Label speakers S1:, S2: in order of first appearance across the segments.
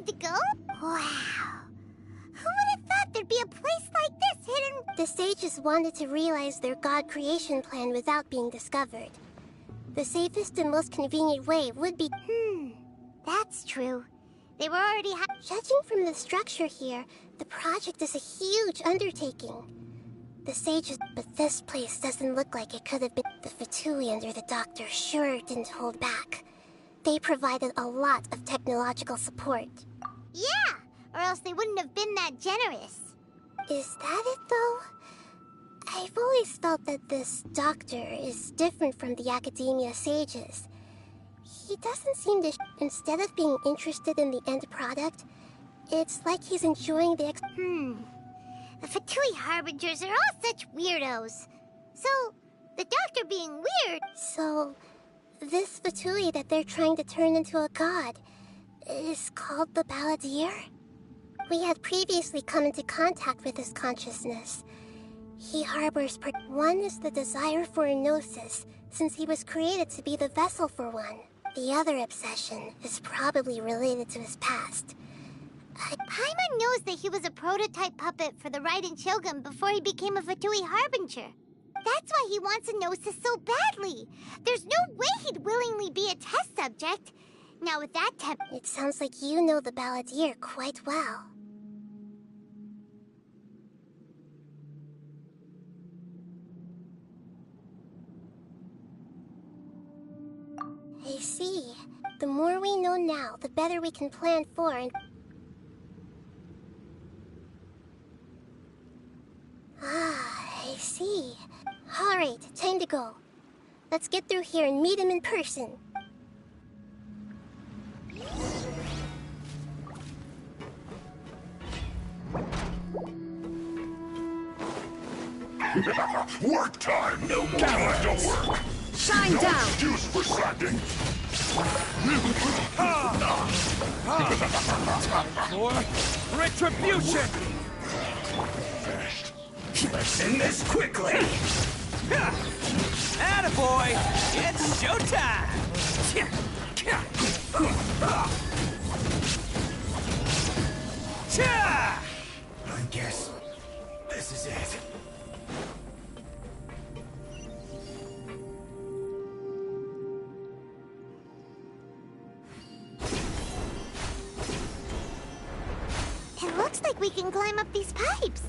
S1: need to go? Wow. Who would have thought there'd be a place like this hidden?
S2: The sages wanted to realize their god creation plan without being discovered. The safest and most convenient way would be...
S1: That's true. They were already
S2: Judging from the structure here, the project is a huge undertaking. The sages... But this place doesn't look like it could have been... The Fatui under the doctor sure didn't hold back. They provided a lot of technological support.
S1: Yeah, or else they wouldn't have been that generous.
S2: Is that it, though? I've always felt that this doctor is different from the academia sages. He doesn't seem to... Instead of being interested in the end product, it's like he's enjoying the...
S1: The Fatui Harbingers are all such weirdos. So, the doctor being weird...
S2: So, this Fatui that they're trying to turn into a god is called the Balladeer? We had previously come into contact with his consciousness. He harbors... One is the desire for a gnosis, since he was created to be the vessel for one. The other obsession is probably related to his past.
S1: Paimon knows that he was a prototype puppet for the Raiden Shogun before he became a Fatui Harbinger. That's why he wants a gnosis so badly. There's no way he'd willingly be a test subject. Now with that
S2: It sounds like you know the Balladeer quite well. I see. The more we know now, the better we can plan for and... I see. Alright, time to go. Let's get through here and meet him in person.
S3: Work time! No more time to work!
S4: Shine down!
S3: Excuse for slacking!
S5: Time for retribution!
S6: Let's end this quickly!
S5: Attaboy! It's showtime!
S6: I guess this is it.
S1: It looks like we can climb up these pipes.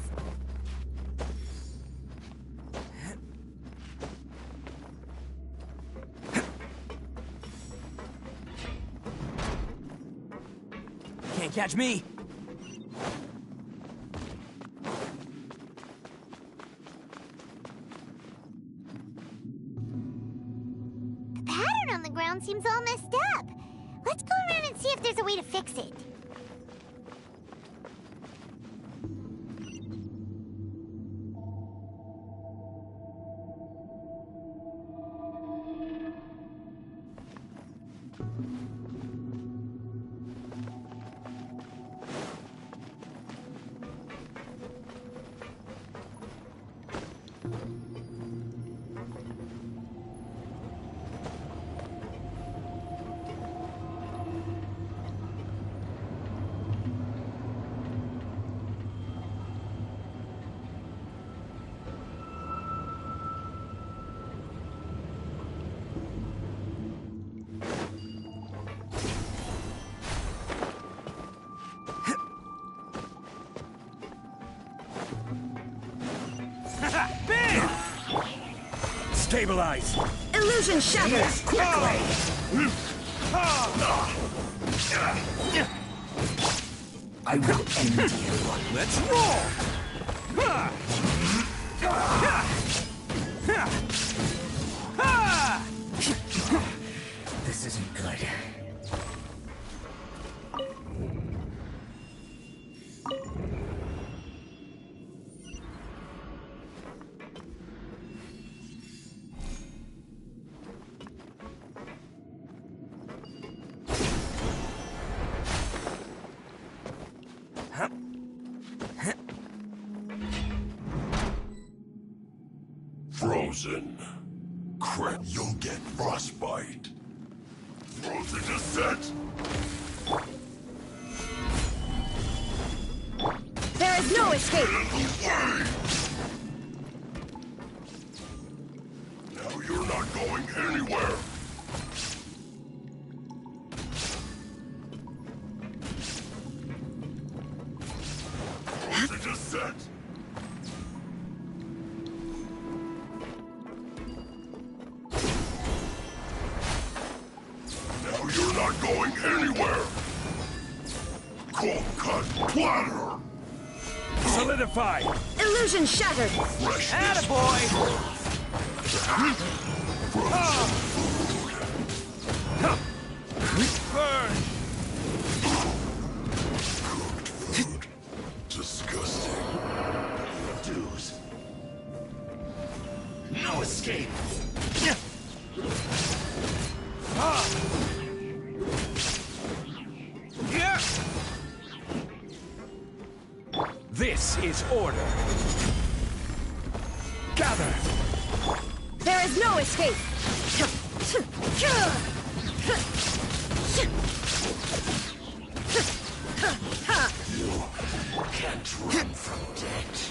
S5: Can't catch me!
S1: The pattern on the ground seems all messed up. Let's go around and see if there's a way to fix it.
S5: Stabilize!
S4: Illusion shattered!
S6: Quickly! I will end you.
S5: Let's roll!
S6: This isn't good.
S3: Frozen. Crit, you'll get frostbite. Frozen descent.
S4: is no escape!
S3: Now you're not going anywhere. Frozen is set. Now you're not going anywhere. Cold cut platter.
S5: Solidify!
S4: Illusion shattered!
S3: Fresh
S5: Attaboy! Burn!
S3: disgusting.
S6: Dues. No escape.
S5: Yeah. This is order. Gather!
S4: There is no escape!
S6: Can't run from death.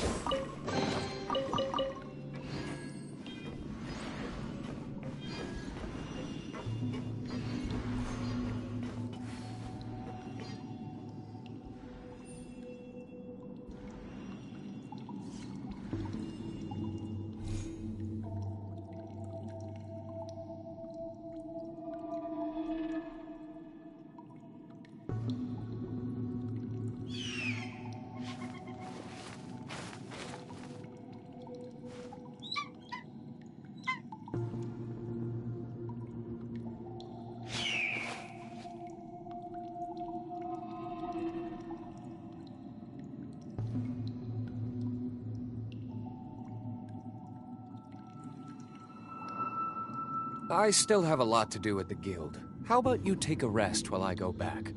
S7: I still have a lot to do at the guild. How about you take a rest while I go back?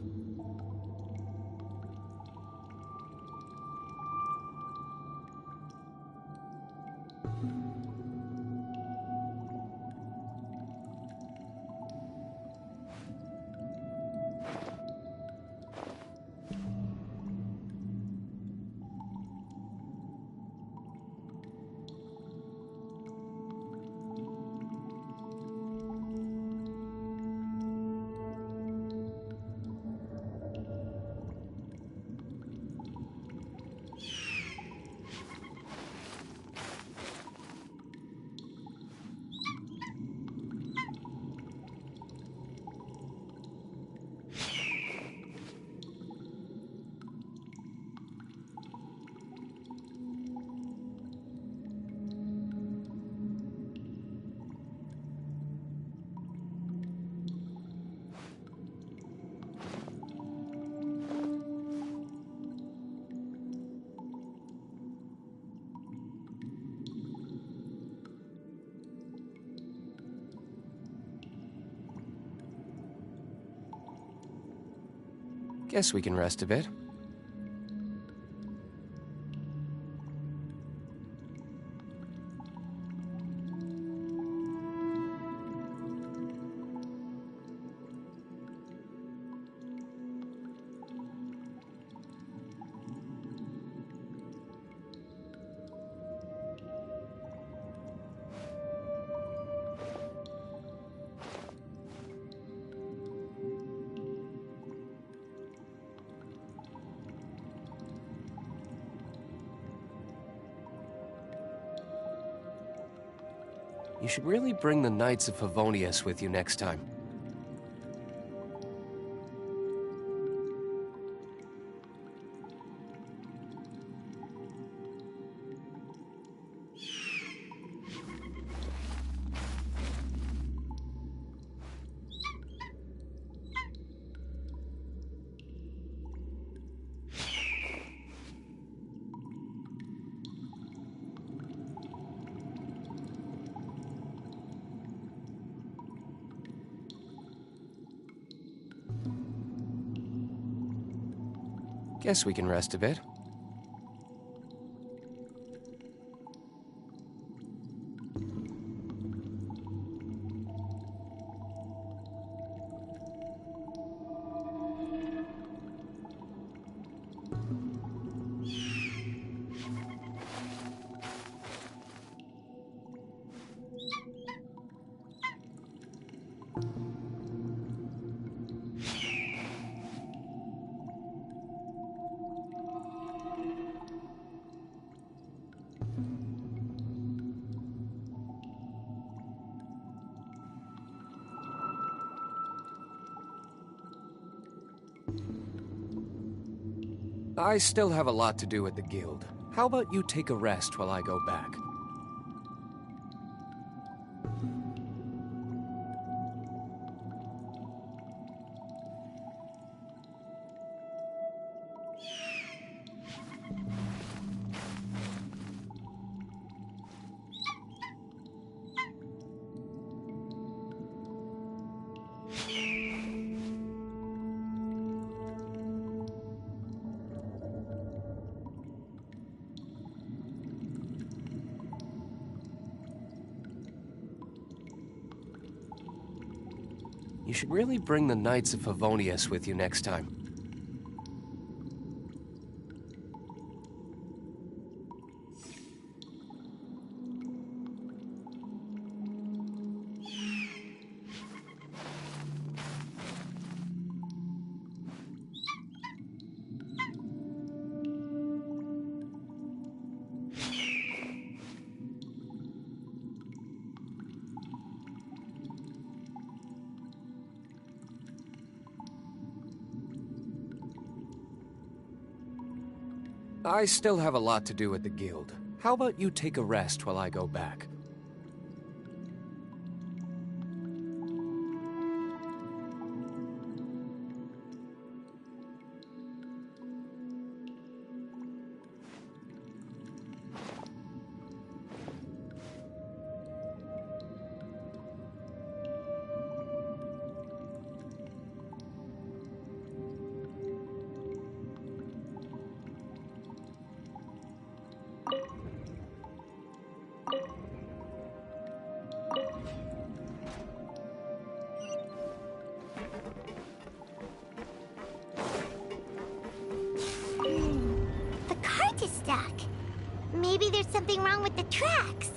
S7: Guess we can rest a bit. You should really bring the Knights of Favonius with you next time. Guess we can rest a bit. I still have a lot to do at the guild. How about you take a rest while I go back? You should really bring the Knights of Favonius with you next time. I still have a lot to do at the guild. How about you take a rest while I go back?
S1: The cart is stuck. Maybe there's something wrong with the tracks.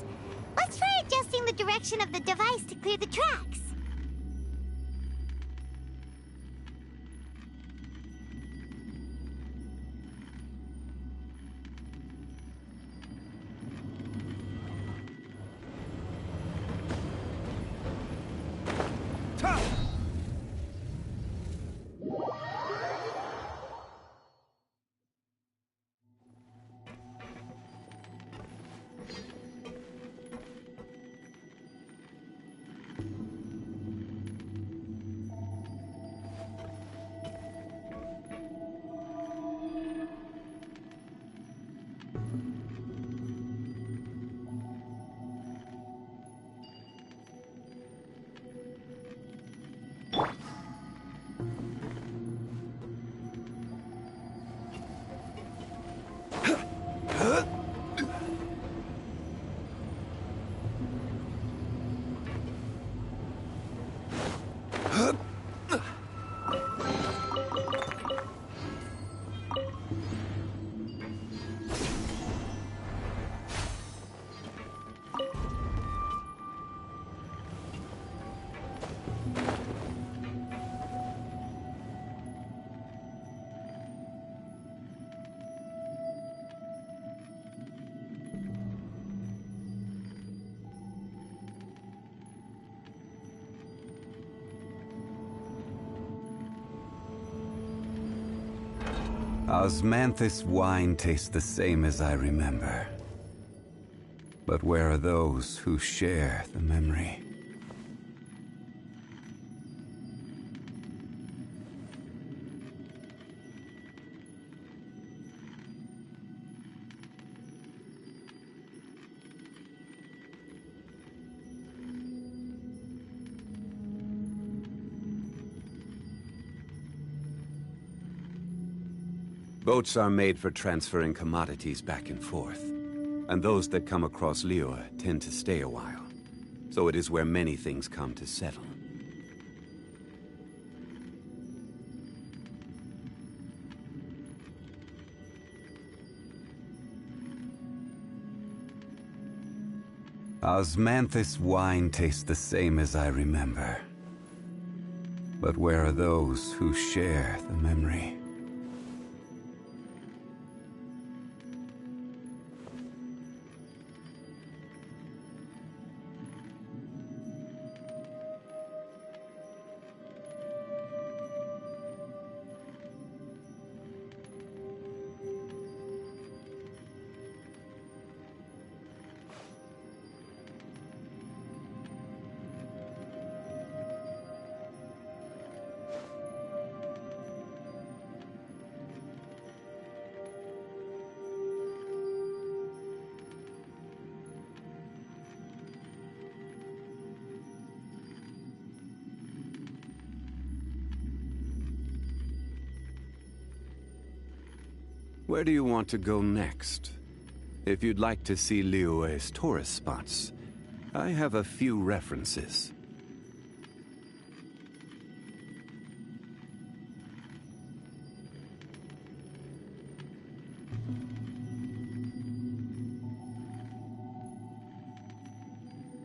S1: Let's try adjusting the direction of the device to clear the tracks.
S8: Osmanthus wine tastes the same as I remember. But where are those who share the memory? Boats are made for transferring commodities back and forth, and those that come across Liyue tend to stay a while. So it is where many things come to settle. Osmanthus wine tastes the same as I remember. But where are those who share the memory? Where do you want to go next? If you'd like to see Liyue's tourist spots, I have a few references.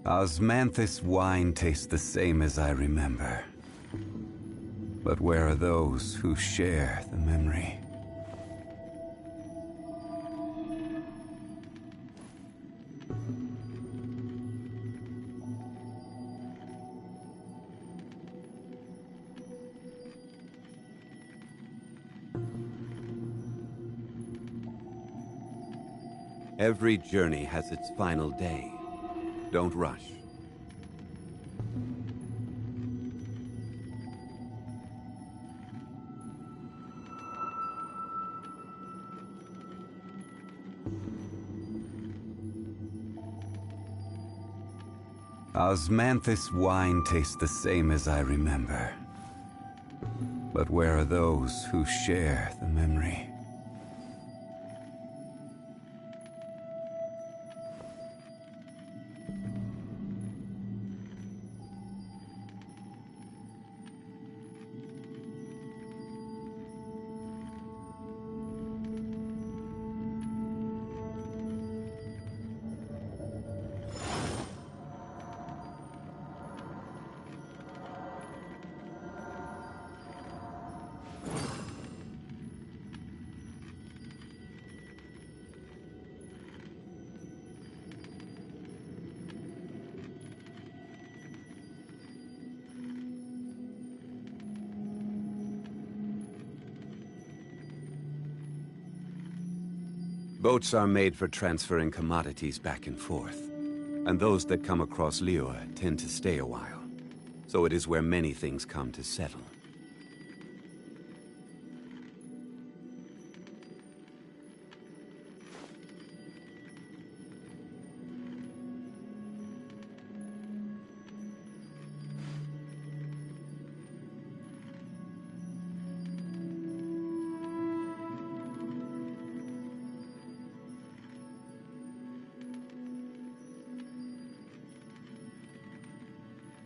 S8: Osmanthus wine tastes the same as I remember. But where are those who share the memory? Every journey has its final day. Don't rush. Osmanthus wine tastes the same as I remember. But where are those who share the memory? Boats are made for transferring commodities back and forth, and those that come across Liyue tend to stay a while. So it is where many things come to settle.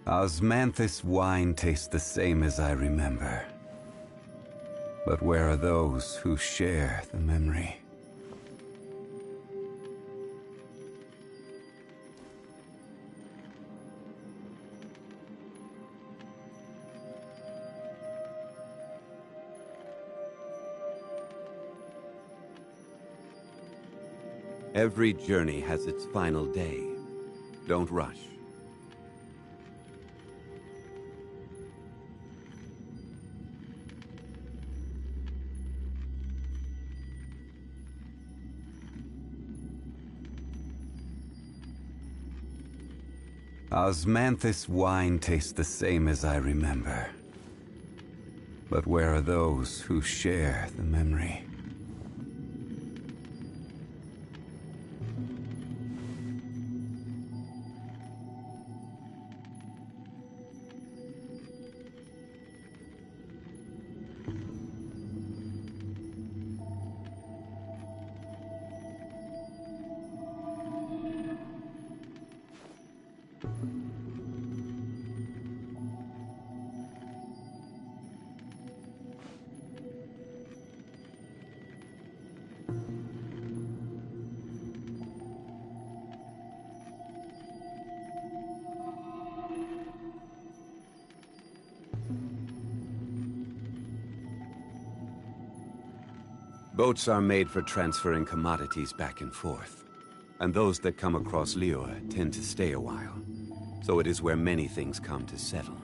S8: Osmanthus wine tastes the same as I remember. But where are those who share the memory? Every journey has its final day. Don't rush. Osmanthus wine tastes the same as I remember. But where are those who share the memory? Boats are made for transferring commodities back and forth. And those that come across Liyue tend to stay a while. So it is where many things come to settle.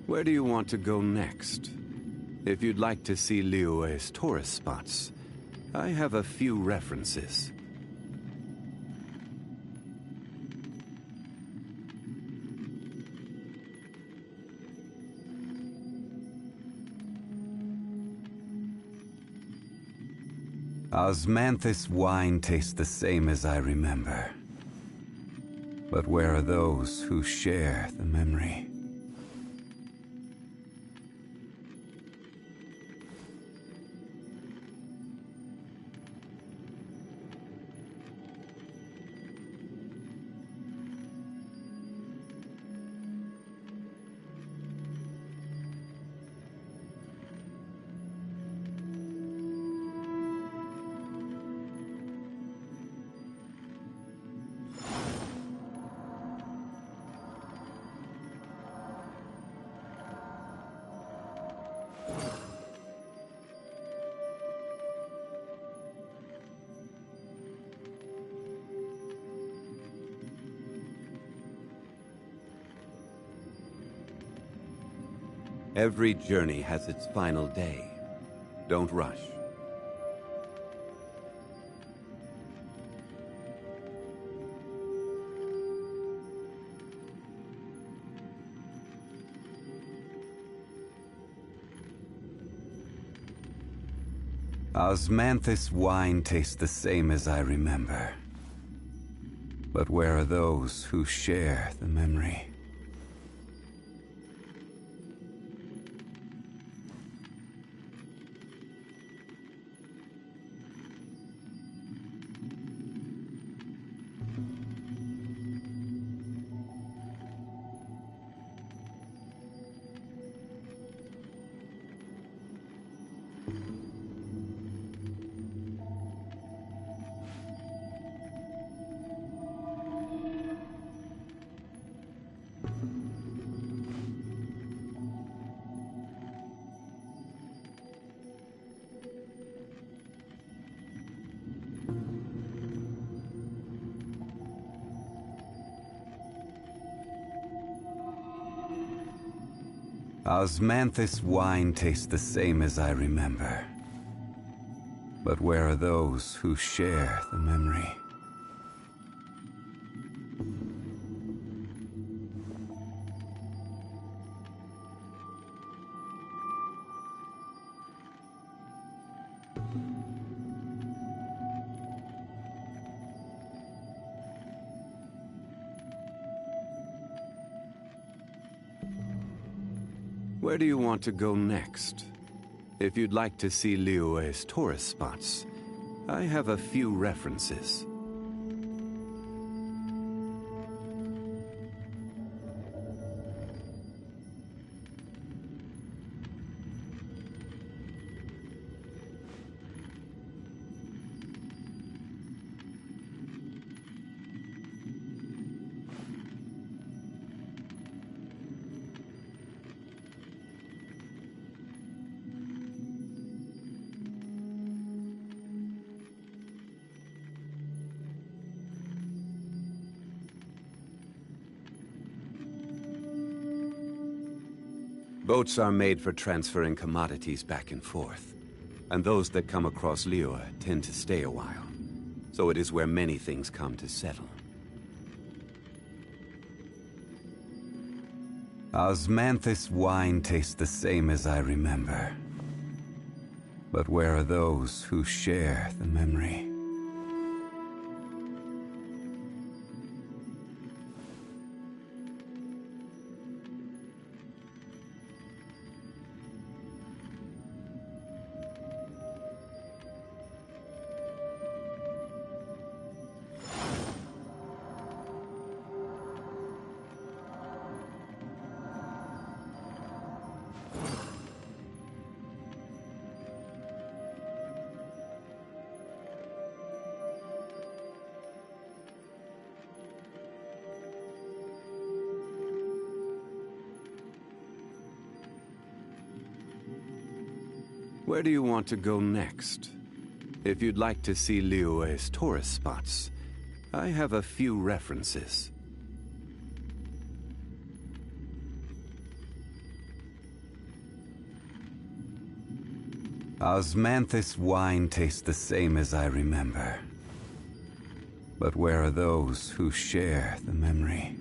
S8: Where do you want to go next? If you'd like to see Liyue's tourist spots, I have a few references. Osmanthus wine tastes the same as I remember. But where are those who share the memory? Every journey has its final day. Don't rush. Osmanthus wine tastes the same as I remember. But where are those who share the memory? Osmanthus wine tastes the same as I remember. But where are those who share the memory? Where do you want to go next? If you'd like to see Liyue's tourist spots, I have a few references. Boats are made for transferring commodities back and forth. And those that come across Liyue tend to stay a while. So it is where many things come to settle. Osmanthus wine tastes the same as I remember. But where are those who share the memory? Where do you want to go next? If you'd like to see Liyue's tourist spots, I have a few references. Osmanthus wine tastes the same as I remember. But where are those who share the memory?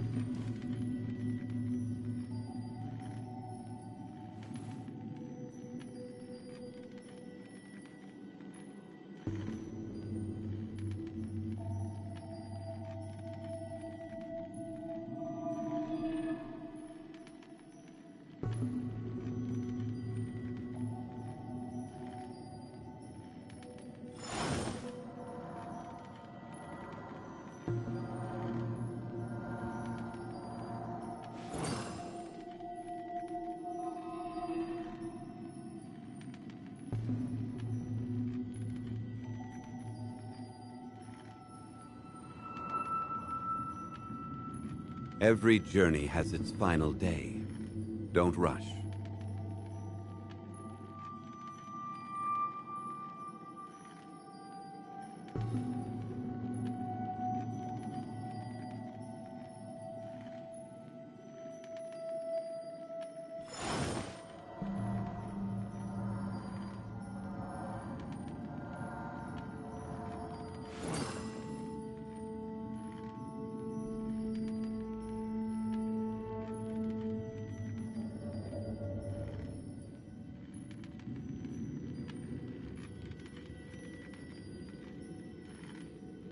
S8: Every journey has its final day. Don't rush.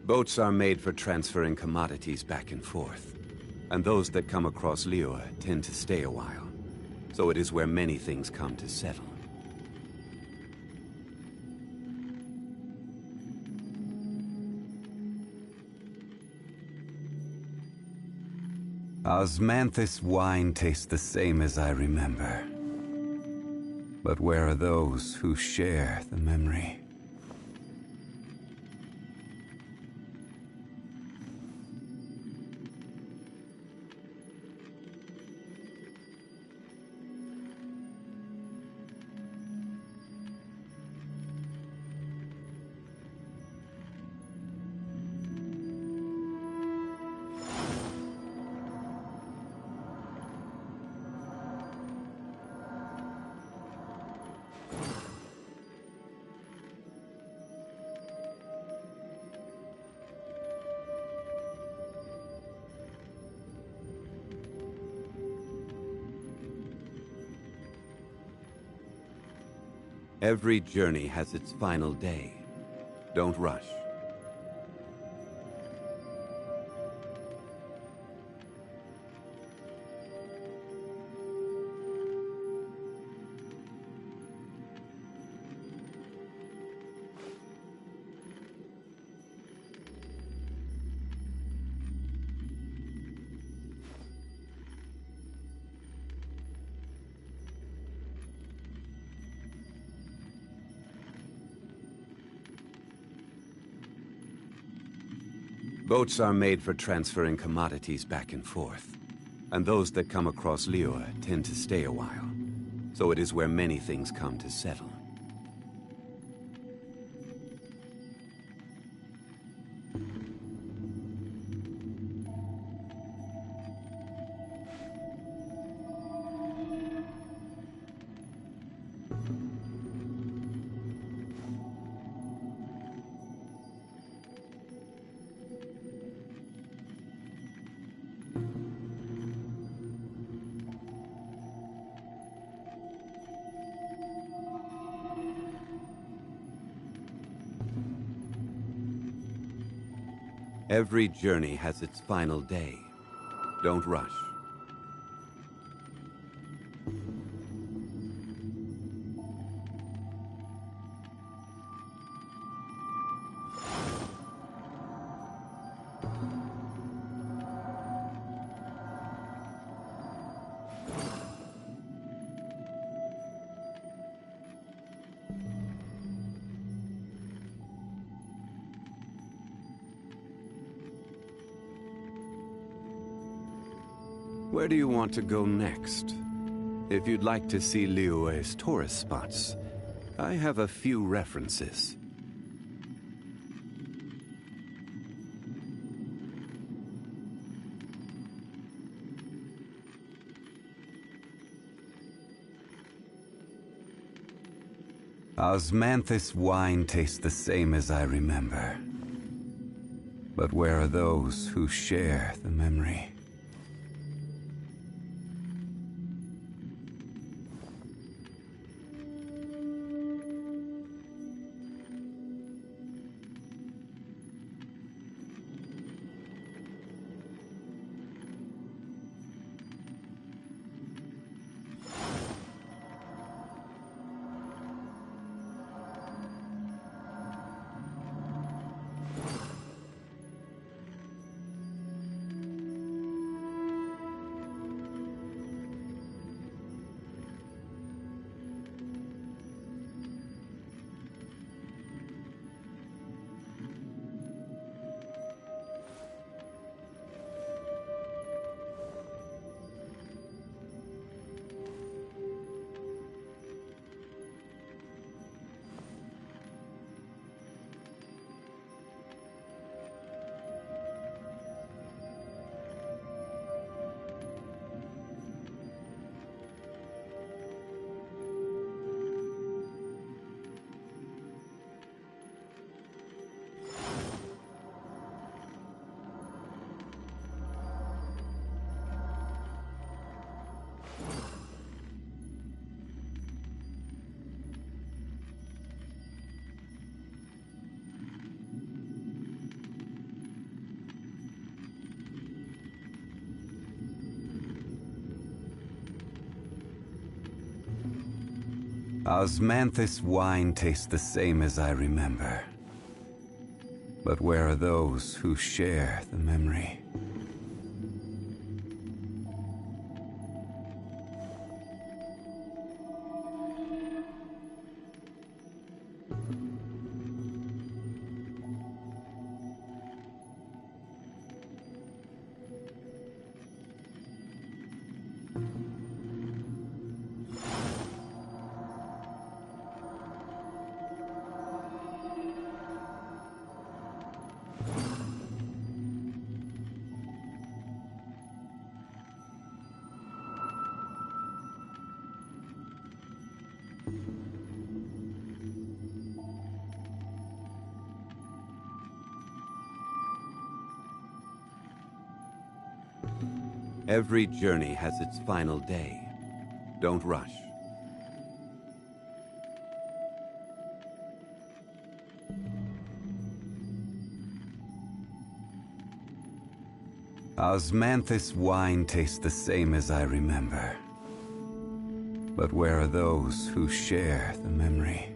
S8: Boats are made for transferring commodities back and forth. And those that come across Liyue tend to stay a while. So it is where many things come to settle. Osmanthus wine tastes the same as I remember. But where are those who share the memory? Every journey has its final day. Don't rush. Boats are made for transferring commodities back and forth. And those that come across Liyue tend to stay a while. So it is where many things come to settle. Every journey has its final day. Don't rush. Where do you want to go next? If you'd like to see Liyue's tourist spots, I have a few references. Osmanthus wine tastes the same as I remember. But where are those who share the memory? Osmanthus wine tastes the same as I remember. But where are those who share the memory? Every journey has its final day. Don't rush. Osmanthus wine tastes the same as I remember. But where are those who share the memory?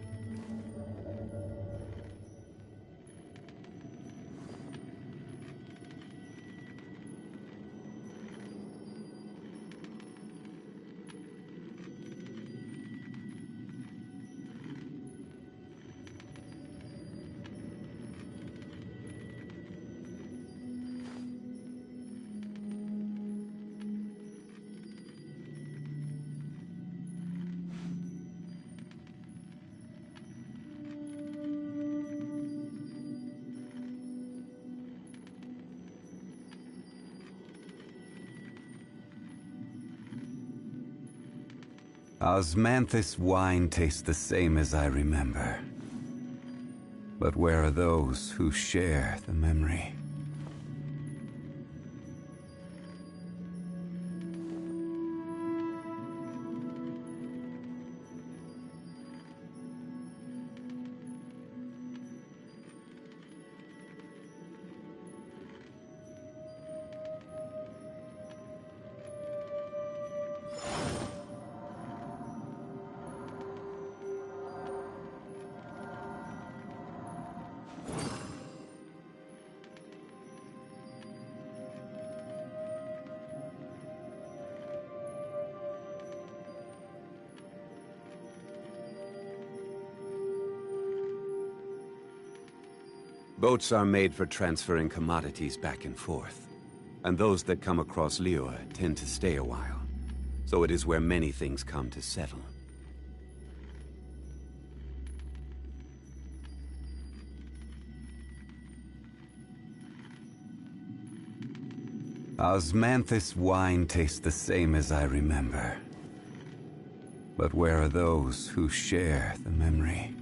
S8: Osmanthus wine tastes the same as I remember. But where are those who share the memory? Boats are made for transferring commodities back and forth. And those that come across Liyue tend to stay a while. So it is where many things come to settle. Osmanthus wine tastes the same as I remember. But where are those who share the memory?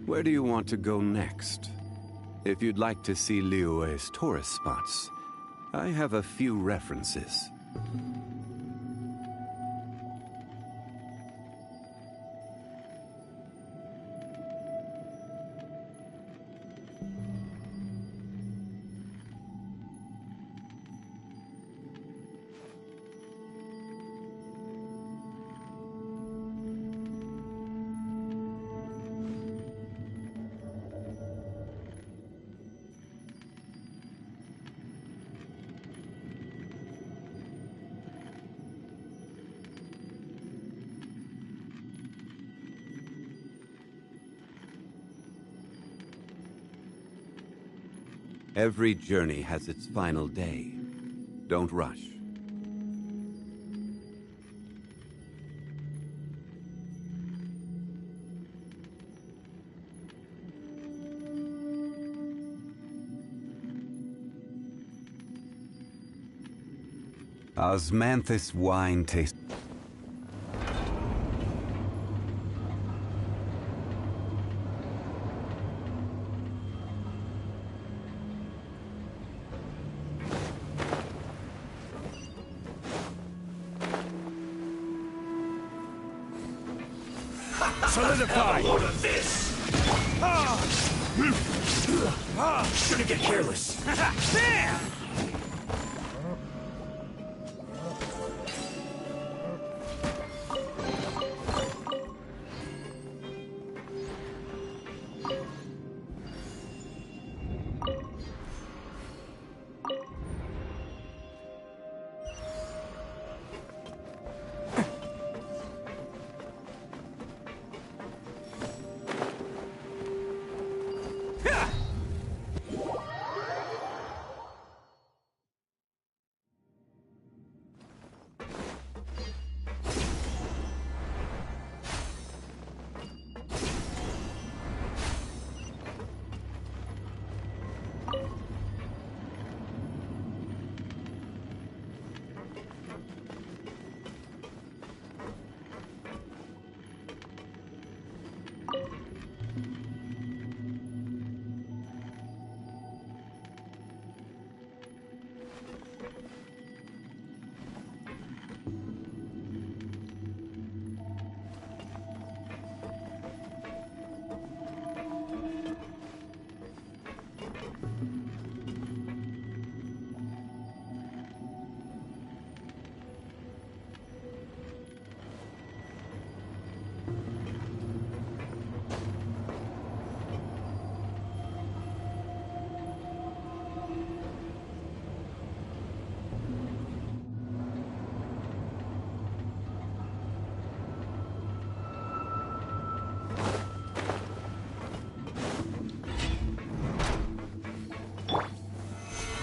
S8: Where do you want to go next? If you'd like to see Liyue's tourist spots, I have a few references. Every journey has its final day. Don't rush. Osmanthus wine tastes...
S5: Solidify!
S6: Load of this! Shouldn't get careless.
S5: Bam!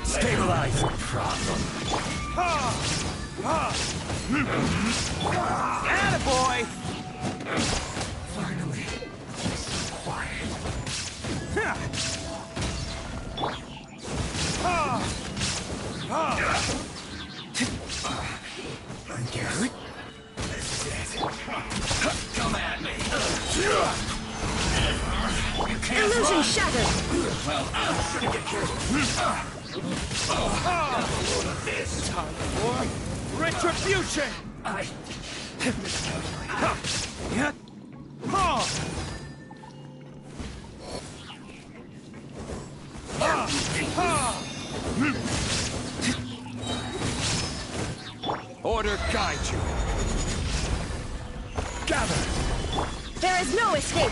S6: Stabilize the problem.
S5: Attaboy!
S6: Finally, so quiet. I guess this is it. Come at me. You can't
S4: Illusion
S6: run.
S4: shattered!
S6: Well, I shouldn't get careless. Load of this.
S5: Time for retribution!
S6: I...
S5: order guide you. Gather!
S4: There is no escape!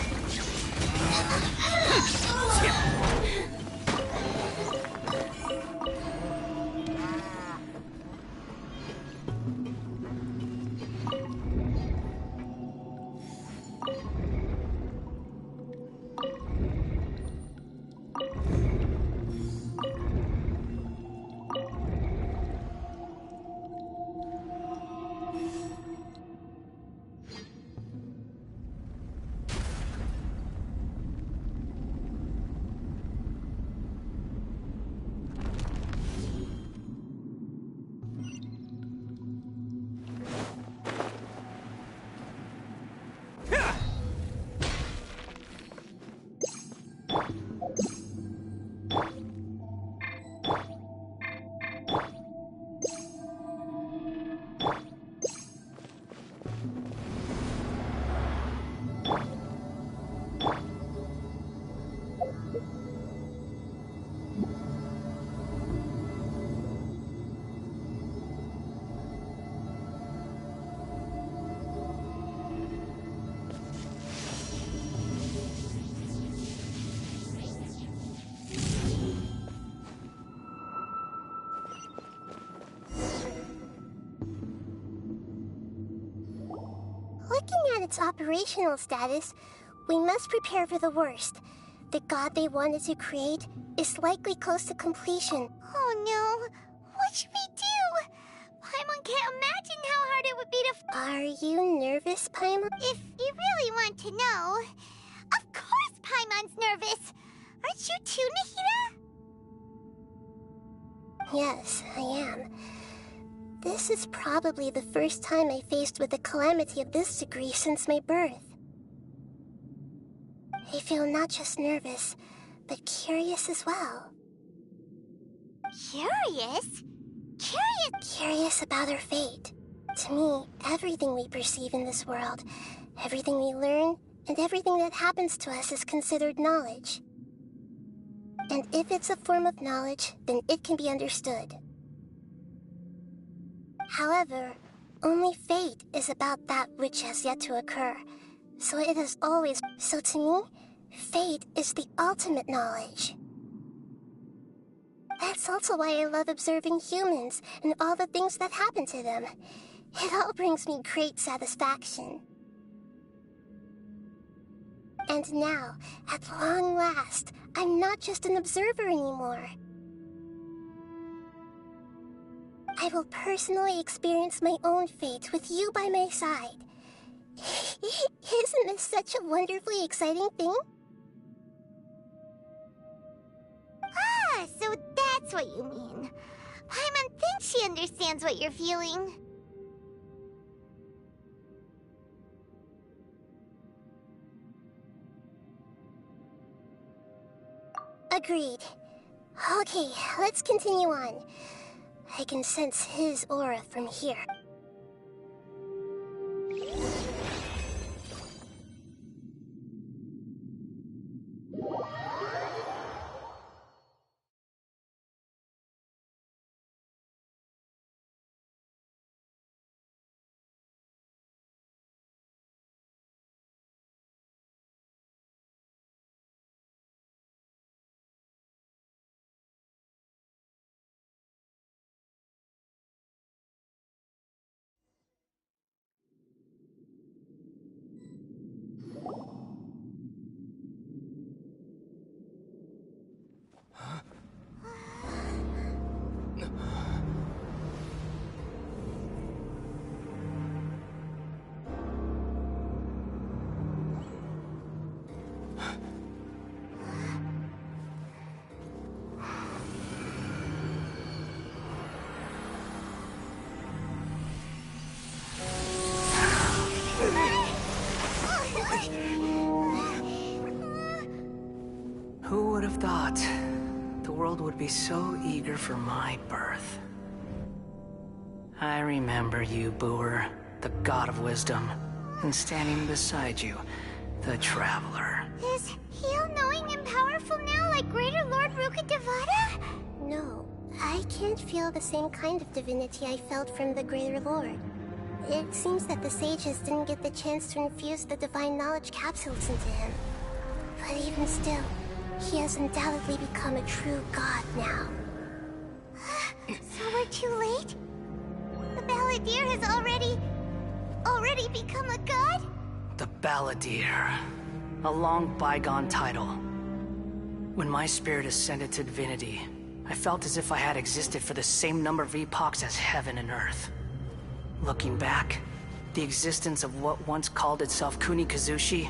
S2: Looking at its operational status, we must prepare for the worst. The god they wanted to create is likely close to completion.
S1: Oh no! What should we do? Paimon can't imagine how hard it would be to...
S2: Are you nervous, Paimon?
S1: If you really want to know... Of course Paimon's nervous! Aren't you too, Nahida?
S2: Yes, I am. This is probably the first time I faced with a calamity of this degree since my birth. I feel not just nervous, but curious as well.
S1: Curious?
S2: Curious about our fate. To me, everything we perceive in this world, everything we learn, and everything that happens to us is considered knowledge. And if it's a form of knowledge, then it can be understood. However, only fate is about that which has yet to occur. So it has always... So to me, fate is the ultimate knowledge. That's also why I love observing humans and all the things that happen to them. It all brings me great satisfaction. And now, at long last, I'm not just an observer anymore. I will personally experience my own fate with you by my side. Isn't this such a wonderfully exciting thing?
S1: Ah, so that's what you mean. Paimon thinks she understands what you're feeling.
S2: Agreed. Okay, let's continue on. I can sense his aura from here.
S6: Who would have thought the world would be so eager for my birth? I remember you, Booer, the god of wisdom, and standing beside you, the traveler.
S1: Is he all-knowing and powerful now like Greater Lord Rukkhadevata?
S2: know. I can't feel the same kind of divinity I felt from the Greater Lord. It seems that the sages didn't get the chance to infuse the divine knowledge capsules into him. But even still, he has undoubtedly become a true god now.
S1: So we're too late? The Balladeer has already become a god?
S6: The Balladeer. A long bygone title. When my spirit ascended to divinity, I felt as if I had existed for the same number of epochs as heaven and earth. Looking back, the existence of what once called itself Kunikazushi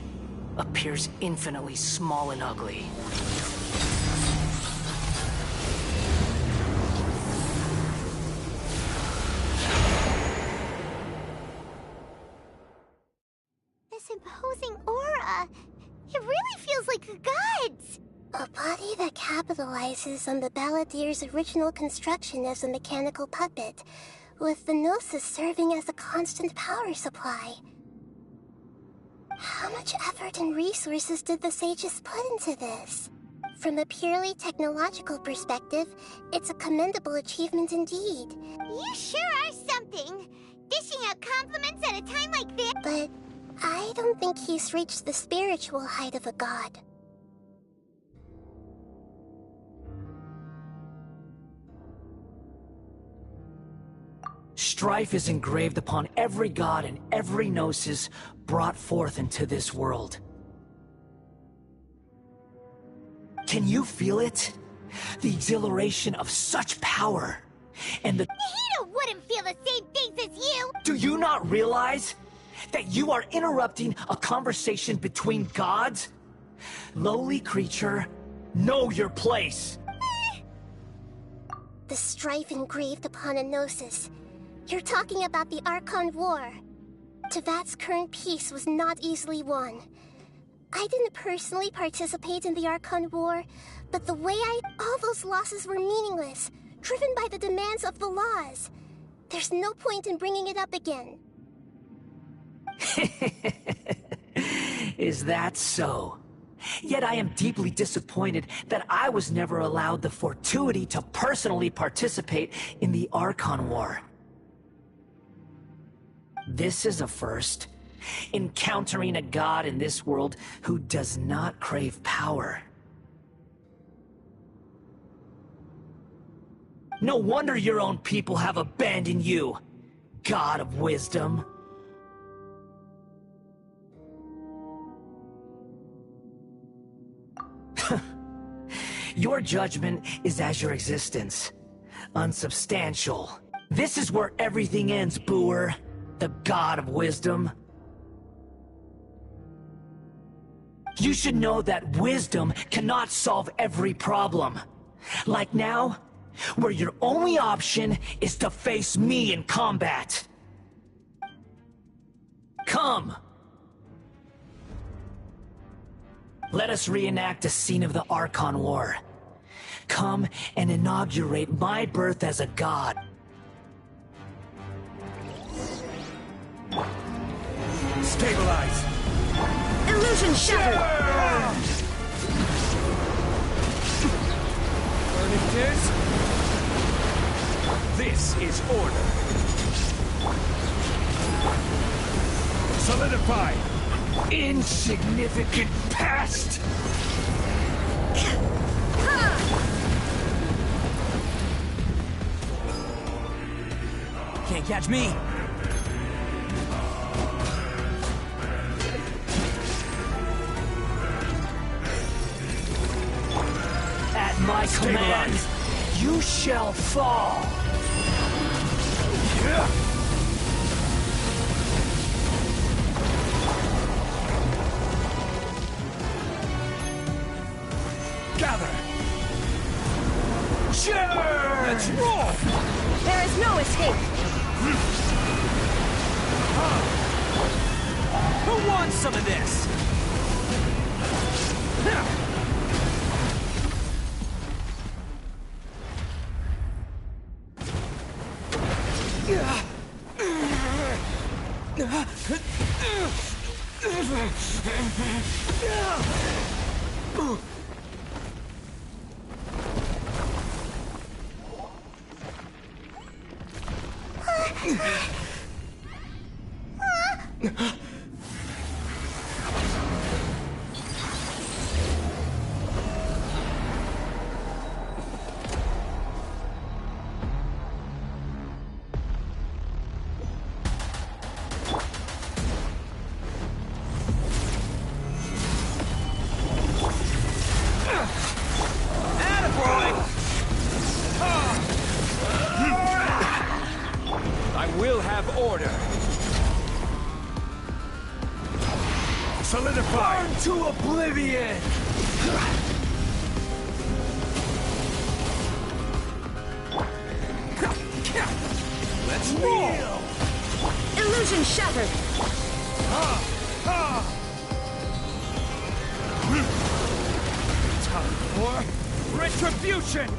S6: appears infinitely small and ugly.
S1: This imposing aura, it really feels like a god's.
S2: A body that capitalizes on the Balladeer's original construction as a mechanical puppet, with the Gnosis serving as a constant power supply. How much effort and resources did the sages put into this? From a purely technological perspective, it's a commendable achievement indeed.
S1: You sure are something. Dishing out compliments at a time like this.
S2: But I don't think he's reached the spiritual height of a god.
S6: Strife is engraved upon every god and every gnosis brought forth into this world. Can you feel it? The exhilaration of such power, and the...
S1: Hito wouldn't feel the same things as you!
S6: Do you not realize that you are interrupting a conversation between gods? Lowly creature, know your place!
S2: The strife engraved upon a Gnosis. You're talking about the Archon War. Tevat's current peace was not easily won. I didn't personally participate in the Archon War, but the way all those losses were meaningless, driven by the demands of the laws. There's no point in bringing it up again.
S6: Is that so? Yet I am deeply disappointed that I was never allowed the fortuity to personally participate in the Archon War. This is a first. Encountering a god in this world who does not crave power. No wonder your own people have abandoned you, God of Wisdom. Your judgment is as your existence. Unsubstantial. This is where everything ends, Booer. The God of Wisdom. You should know that wisdom cannot solve every problem. Like now, where your only option is to face me in combat. Come! Let us reenact a scene of the Archon War. Come and inaugurate my birth as a god.
S5: Stabilize!
S4: Illusion shattered!
S5: Burning this? This is order. Solidify!
S6: Insignificant pest!
S5: Can't catch me!
S6: At my command, you shall fall!
S5: Gather!
S6: Sure!
S5: Let's roll!
S4: There is no escape!
S5: Who wants some of this?
S7: I will have order.
S5: Solidify! Burn to oblivion! Let's roll!
S4: Illusion shattered!
S5: Time for retribution!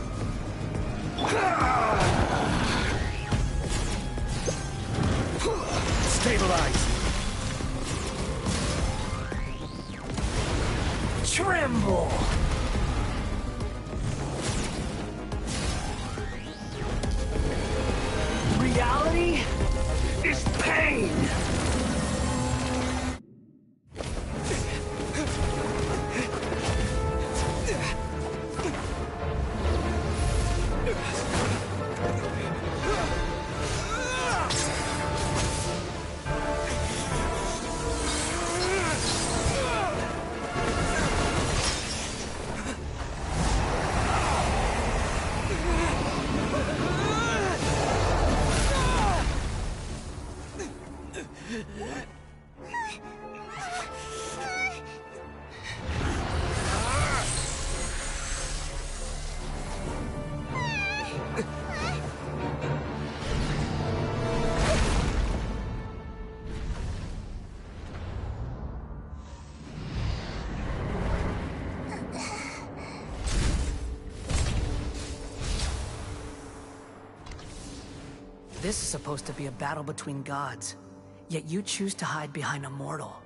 S5: Stabilize! Tremble! Reality is pain!
S6: This is supposed to be a battle between gods, yet you choose to hide behind a mortal.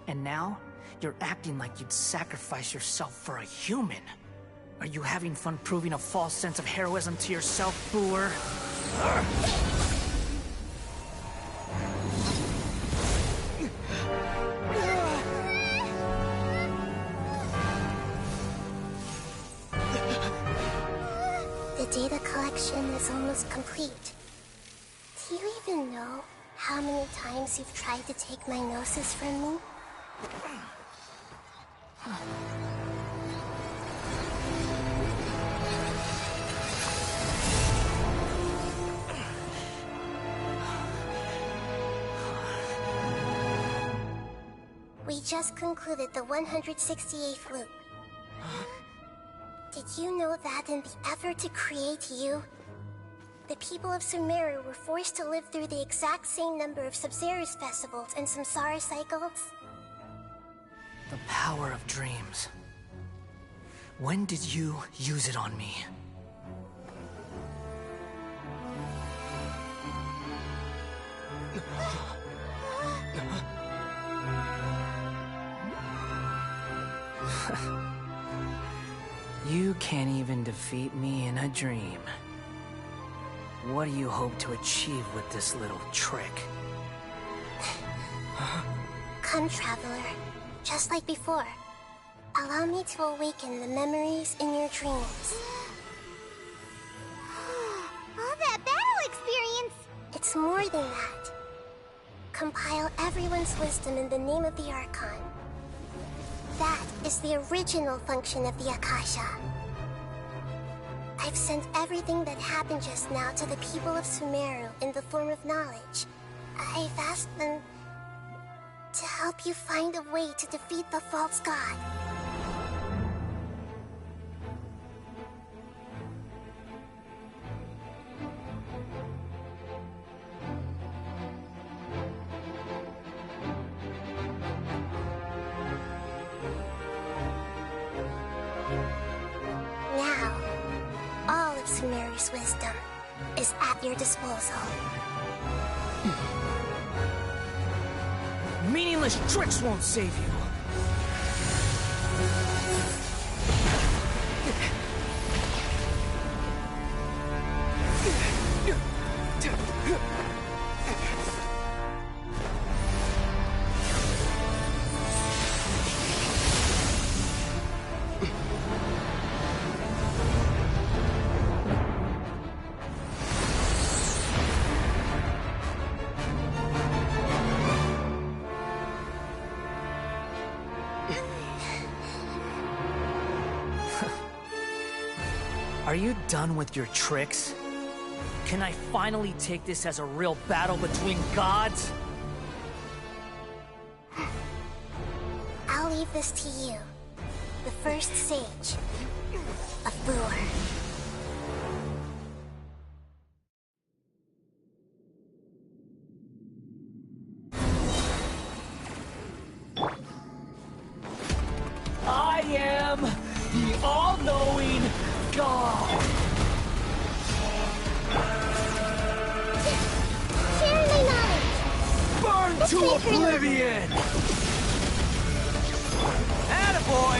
S6: And now, you're acting like you'd sacrifice yourself for a human. Are you having fun proving a false sense of heroism to yourself, Booer?
S2: The data collection is almost complete. Do you even know how many times you've tried to take my gnosis from me? We just concluded the 168th loop. Did you know that in the effort to create you, the people of Sumeru were forced to live through the exact same number of Sabzeruz festivals and Samsara cycles?
S6: The power of dreams. When did you use it on me? You can't even defeat me in a dream. What do you hope to achieve with this little trick?
S2: Come, Traveler. Just like before. Allow me to awaken the memories in your dreams.
S1: All that battle experience!
S2: It's more than that. Compile everyone's wisdom in the name of the Archon. That is the original function of the Akasha. I've sent everything that happened just now to the people of Sumeru in the form of knowledge. I've asked them to help you find a way to defeat the false god. Now, all of Sumeru's wisdom is at your disposal.
S5: Meaningless tricks won't save you. Are you done with your tricks? Can I finally take this as a real battle between gods?
S2: I'll leave this to you. The first sage of Boor.
S5: I am the all-knowing God!
S2: Share my knowledge!
S5: Burn to oblivion! Attaboy!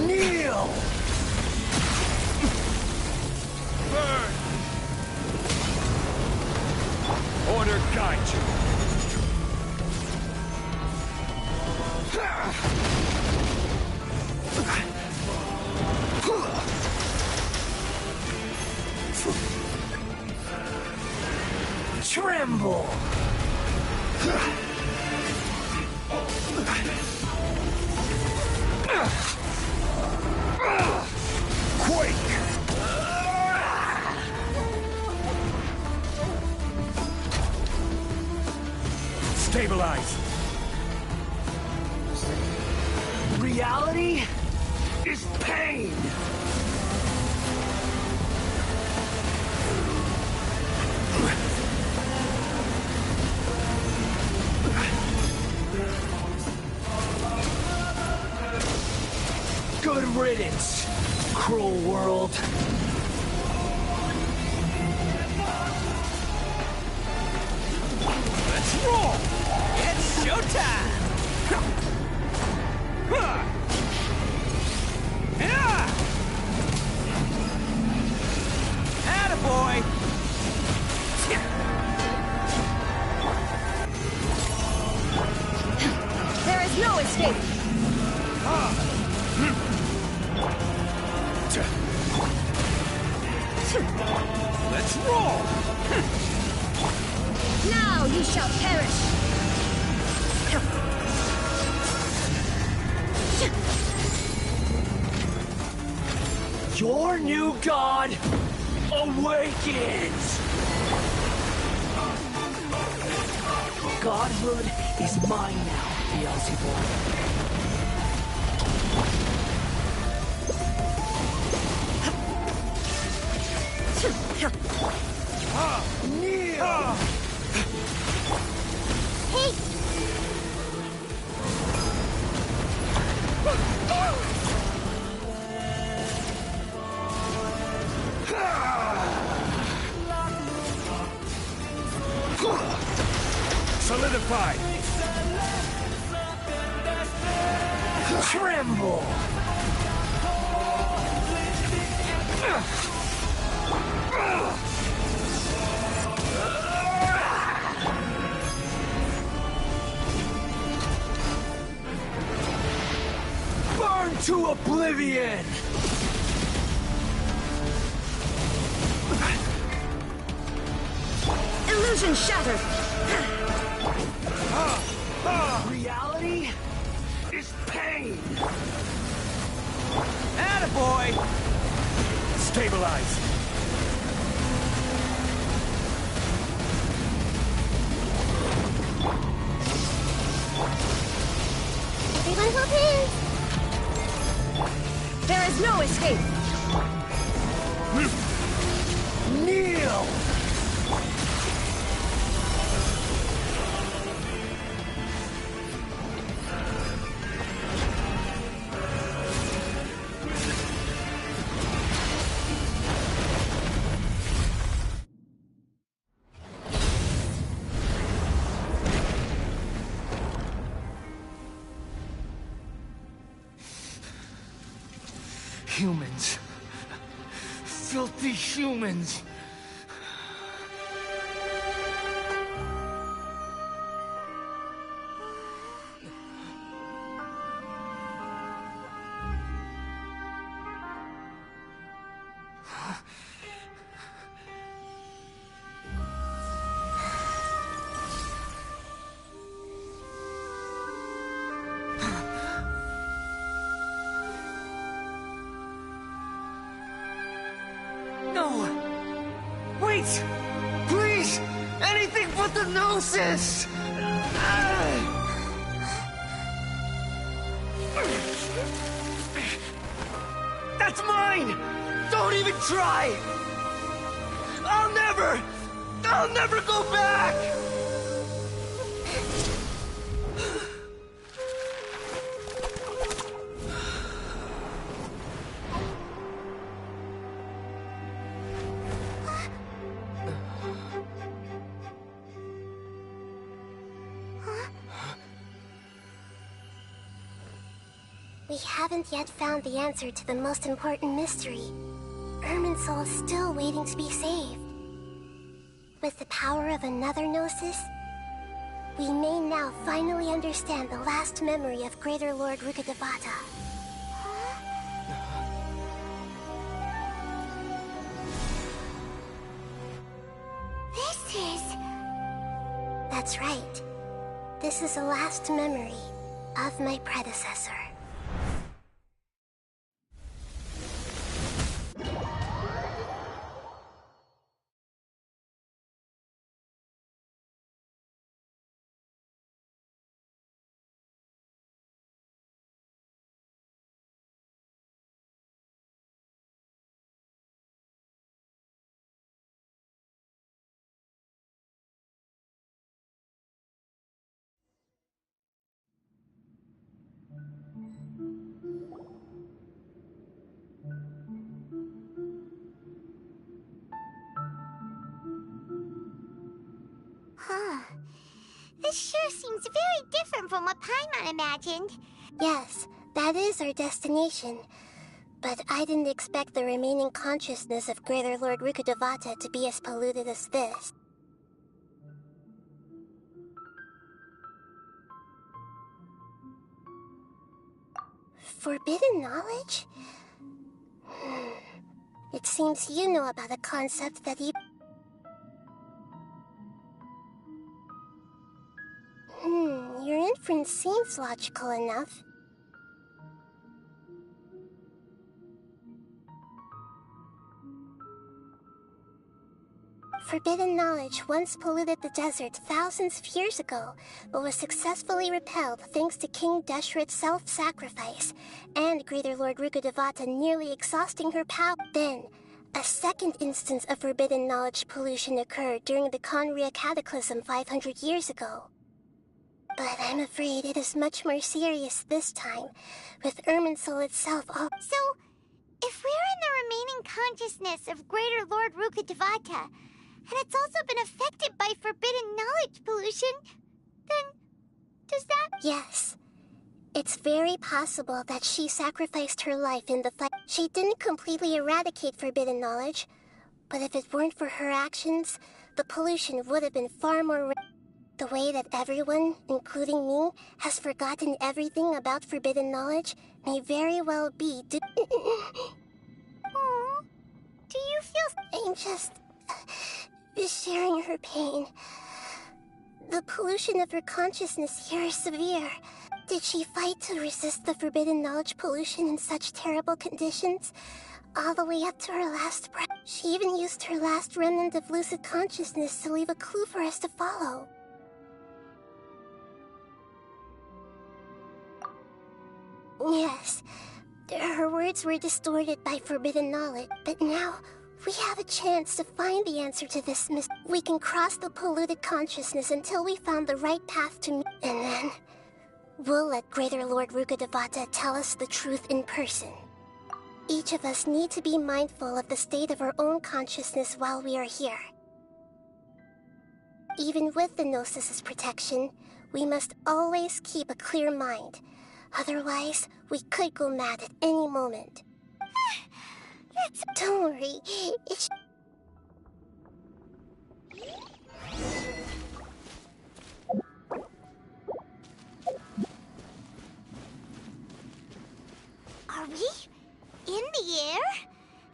S5: Kneel! Burn! Order guide you! Tremble! Quake! Stabilize! Reality is pain! Good riddance, cruel world. Let's roll! It's showtime! Attaboy!
S4: There is no escape!
S5: Let's roll!
S4: Now you shall perish!
S5: Your new god awakens! Godhood is mine now, Beelzebub. Kneel!
S2: Hey!
S5: Solidify! Tremble! Burn to oblivion!
S4: Illusion shattered!
S5: Reality is pain! Attaboy! Stabilize!
S2: Everyone hold hands!
S4: There is no escape!
S5: Kneel! Humans. Filthy humans. No! Wait! Please! Anything but the Gnosis! That's mine! Don't even try! I'll never go back!
S2: We haven't yet found the answer to the most important mystery. Irminsul is still waiting to be saved. With the power of another Gnosis, we may now finally understand the last memory of Greater Lord Rukkhadevata.
S1: This is...
S2: That's right. This is the last memory of my predecessor.
S1: Huh. This sure seems very different from what Paimon imagined.
S2: Yes, that is our destination. But I didn't expect the remaining consciousness of Greater Lord Rukkhadevata to be as polluted as this. Forbidden knowledge? It seems you know about a concept that you... Your inference seems logical enough. Forbidden knowledge once polluted the desert thousands of years ago, but was successfully repelled thanks to King Deshret's self-sacrifice, and Greater Lord Rukkhadevata nearly exhausting her power. Then, a second instance of forbidden knowledge pollution occurred during the Conria Cataclysm 500 years ago. But I'm afraid it is much more serious this time, with Irminsul itself all...
S1: So, if we're in the remaining consciousness of Greater Lord Rukkhadevata, and it's also been affected by forbidden knowledge pollution, then does that...
S2: Yes. It's very possible that she sacrificed her life in the fight. She didn't completely eradicate forbidden knowledge, but if it weren't for her actions, the pollution would have been far more... The way that everyone, including me, has forgotten everything about forbidden knowledge may very well be due...
S1: Aww. Do you feel...
S2: I'm just... sharing her pain. The pollution of her consciousness here is severe. Did she fight to resist the forbidden knowledge pollution in such terrible conditions? All the way up to her last breath. She even used her last remnant of lucid consciousness to leave a clue for us to follow. Yes, her words were distorted by forbidden knowledge, but now we have a chance to find the answer to this mystery. We can cross the polluted consciousness until we found the right path to meet, and then we'll let Greater Lord Rukkhadevata tell us the truth in person. Each of us need to be mindful of the state of our own consciousness while we are here. Even with the Gnosis's protection, we must always keep a clear mind. Otherwise, we could go mad at any moment. Don't worry, it's...
S1: Are we in the air?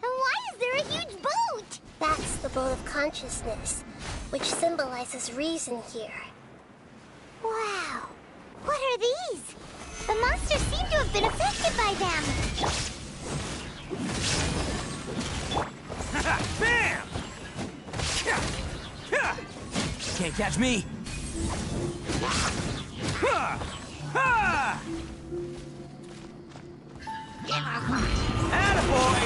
S1: And why is there a huge boat?
S2: That's the boat of consciousness, which symbolizes reason here.
S1: Wow. What are these? The monsters seem to have been affected by them.
S5: Can't catch me! Ha! Ha! Attaboy!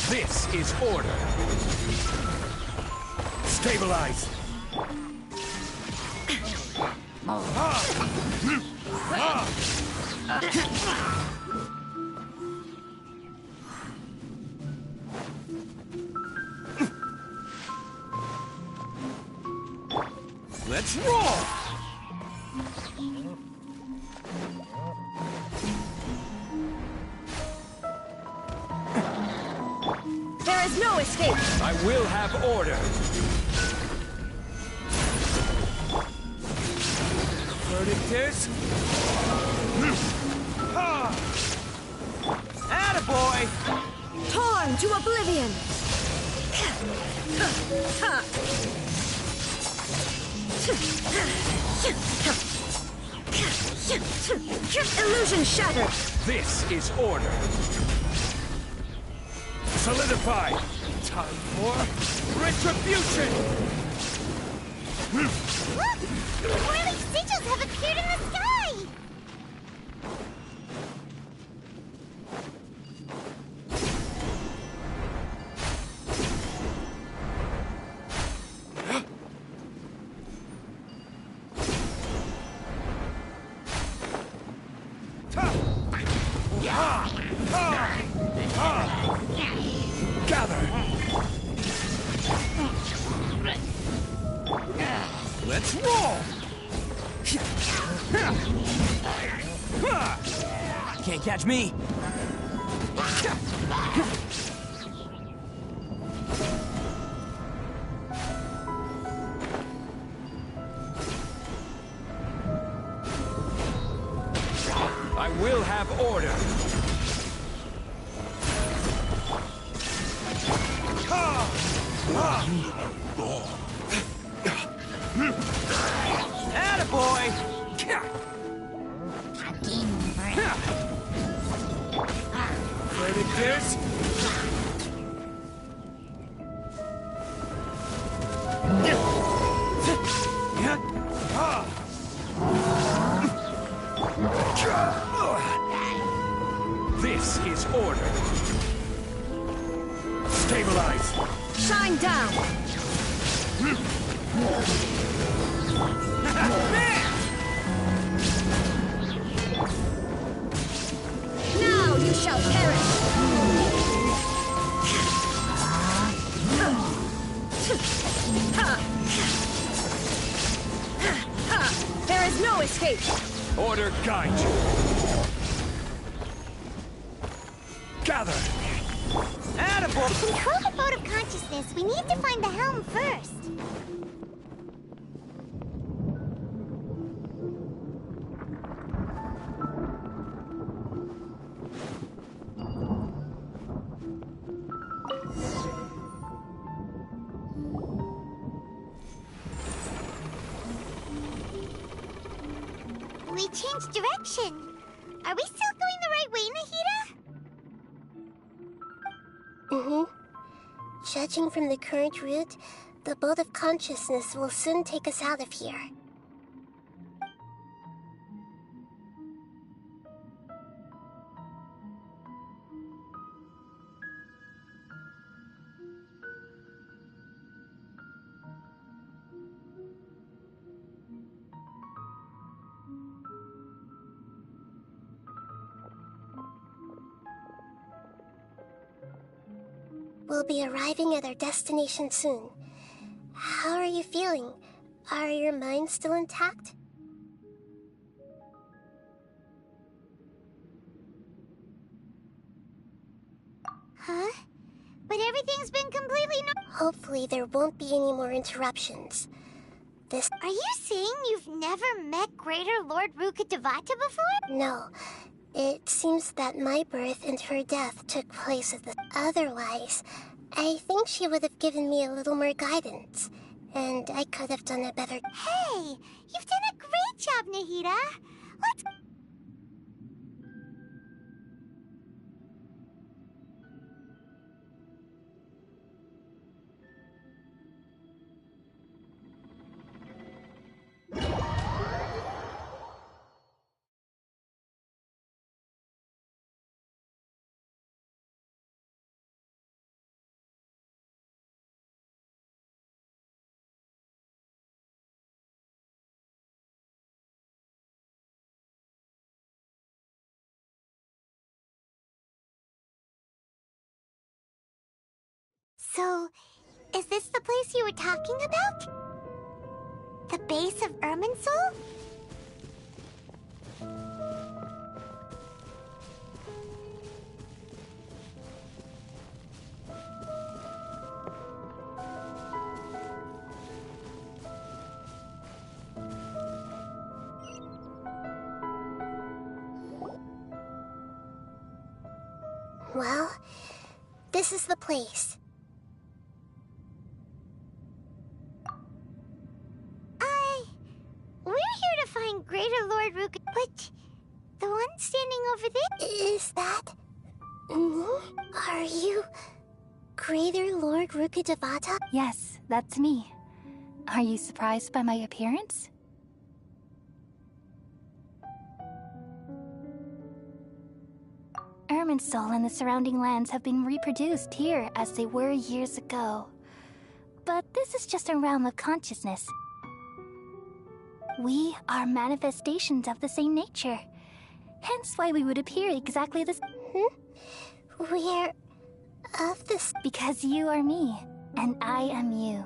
S7: This is order. Stabilize. Let's roll!
S4: There is no escape!
S7: I will have order. Verdict is...
S5: Attaboy!
S4: Torn to oblivion! Illusion shattered!
S7: This is order. Solidify. Time for retribution.
S1: Look! Whirling sigils have appeared in the sky!
S7: Gather. Let's roll.
S5: Can't catch me!
S7: I will have order.
S5: Attaboy!
S7: Verdict is... This is order. Stabilize.
S4: Shine down! Now you shall perish! There is no escape!
S7: Order guide you. Gather.
S5: Attaboy!
S1: To control the boat of consciousness, we need to find the helm first. We changed direction. Are we still going the right way, Nahida?
S2: Judging from the current route, the boat of consciousness will soon take us out of here. We'll be arriving at our destination soon. How are you feeling? Are your minds still intact?
S1: Huh? But everything's been completely
S2: Hopefully there won't be any more interruptions.
S1: Are you saying you've never met Greater Lord Ruka Devata before?
S2: No. It seems that my birth and her death took place at the... Otherwise, I think she would have given me a little more guidance. And I could have done a better...
S1: Hey, you've done a great job, Nahida. Let's... So, is this the place you were talking about? The base of Irminsul?
S2: Well, this is the place.
S1: We're here to find Greater Lord Ruka, but the one standing over there?
S2: Is that me? Are you Greater Lord Rukadevata?
S9: Yes, that's me. Are you surprised by my appearance? Irminsul and the surrounding lands have been reproduced here as they were years ago. But this is just a realm of consciousness. We are manifestations of the same nature. Hence why we would appear exactly the same.
S2: We're of this.
S9: Because you are me, and I am you.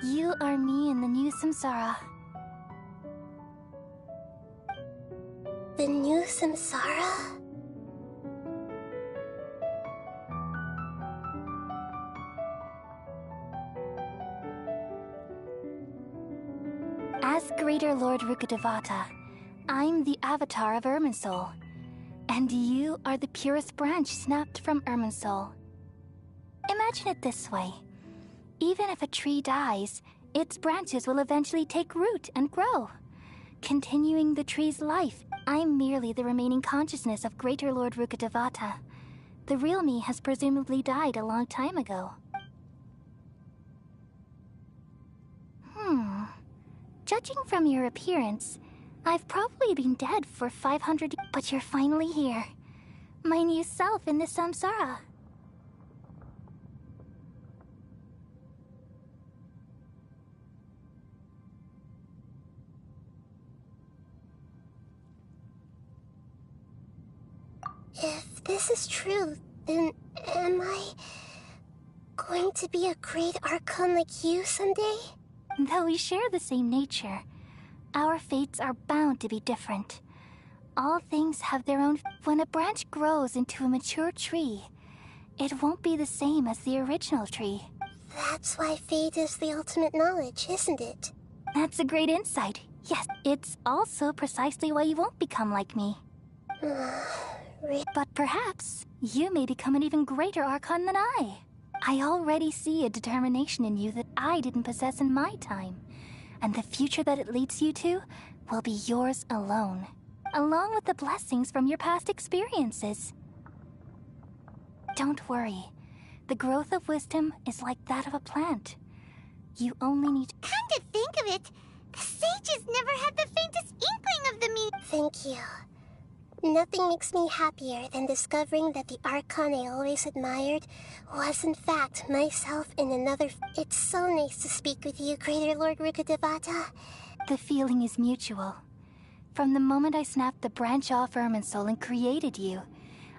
S9: You are me in the new samsara.
S2: The new samsara?
S9: As Greater Lord Rukadevata, I'm the avatar of Irminsul. And you are the purest branch snapped from Irminsul. Imagine it this way. Even if a tree dies, its branches will eventually take root and grow, continuing the tree's life. I'm merely the remaining consciousness of Greater Lord Rukadevata. The real me has presumably died a long time ago. Judging from your appearance, I've probably been dead for 500 years, but you're finally here. My new self in the samsara.
S2: If this is true, then am I going to be a great Archon like you someday?
S9: Though we share the same nature, our fates are bound to be different. All things have their own. When a branch grows into a mature tree, it won't be the same as the original tree.
S2: That's why fate is the ultimate knowledge, isn't it?
S9: That's a great insight. Yes, it's also precisely why you won't become like me. But perhaps you may become an even greater Archon than I. I already see a determination in you that I didn't possess in my time. And the future that it leads you to will be yours alone, along with the blessings from your past experiences. Don't worry. The growth of wisdom is like that of a plant. You only need to...
S1: Come to think of it, the sages never had the faintest inkling of the meaning.
S2: Thank you. Nothing makes me happier than discovering that the Archon I always admired was in fact myself in another... It's so nice to speak with you, Greater Lord Rukadevata.
S9: The feeling is mutual. From the moment I snapped the branch off Irminsul and created you,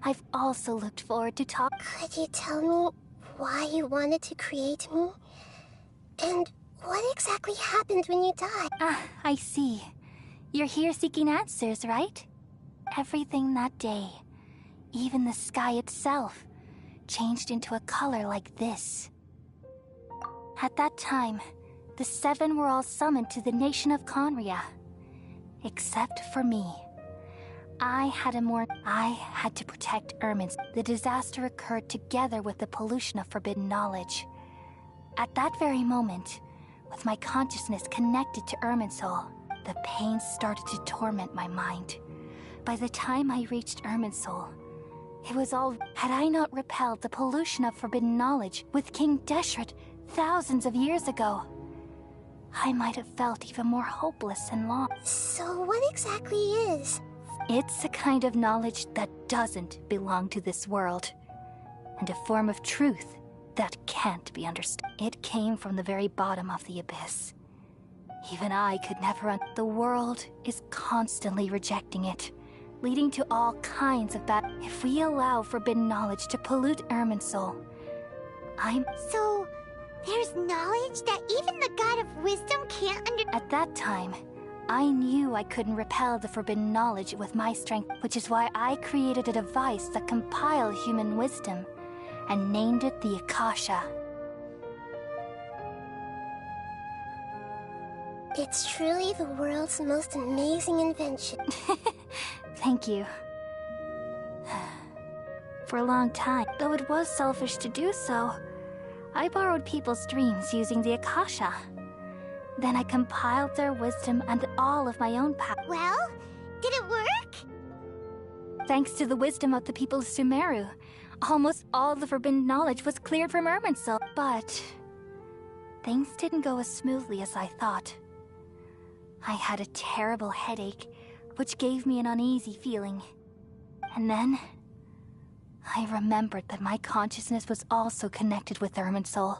S9: I've also looked forward to talk...
S2: Could you tell me why you wanted to create me? And what exactly happened when you died?
S9: Ah, I see. You're here seeking answers, right? Everything that day, even the sky itself, changed into a color like this. At that time, the seven were all summoned to the nation of Conria. Except for me. I had to protect Irminsul. The disaster occurred together with the pollution of forbidden knowledge. At that very moment, with my consciousness connected to Irminsul, the pain started to torment my mind. By the time I reached Irminsul, it was all... Had I not repelled the pollution of forbidden knowledge with King Deshret thousands of years ago, I might have felt even more hopeless and lost.
S2: So what exactly is?
S9: It's a kind of knowledge that doesn't belong to this world, and a form of truth that can't be understood. It came from the very bottom of the abyss. Even I could never The world is constantly rejecting it, leading to all kinds of bad. If we allow forbidden knowledge to pollute Irminsul,
S1: So, there's knowledge that even the God of Wisdom can't
S9: At that time, I knew I couldn't repel the forbidden knowledge with my strength, which is why I created a device that compiled human wisdom and named it the Akasha.
S2: It's truly the world's most amazing invention.
S9: Thank you. For a long time, though it was selfish to do so, I borrowed people's dreams using the Akasha. Then I compiled their wisdom and all of my own power.
S1: Well, did it work?
S9: Thanks to the wisdom of the people of Sumeru, almost all the forbidden knowledge was cleared from Irminsul. But things didn't go as smoothly as I thought. I had a terrible headache, which gave me an uneasy feeling. And then I remembered that my consciousness was also connected with Irminsul.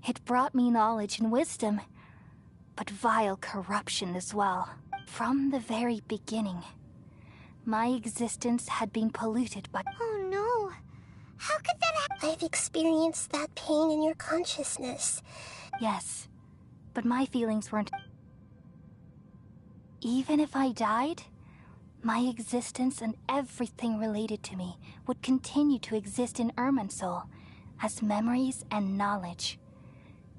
S9: It brought me knowledge and wisdom, but vile corruption as well. From the very beginning, my existence had been polluted by...
S1: Oh no. How could that happen?
S2: I've experienced that pain in your consciousness.
S9: Yes, but my feelings weren't... Even if I died, my existence and everything related to me would continue to exist in Irminsul as memories and knowledge,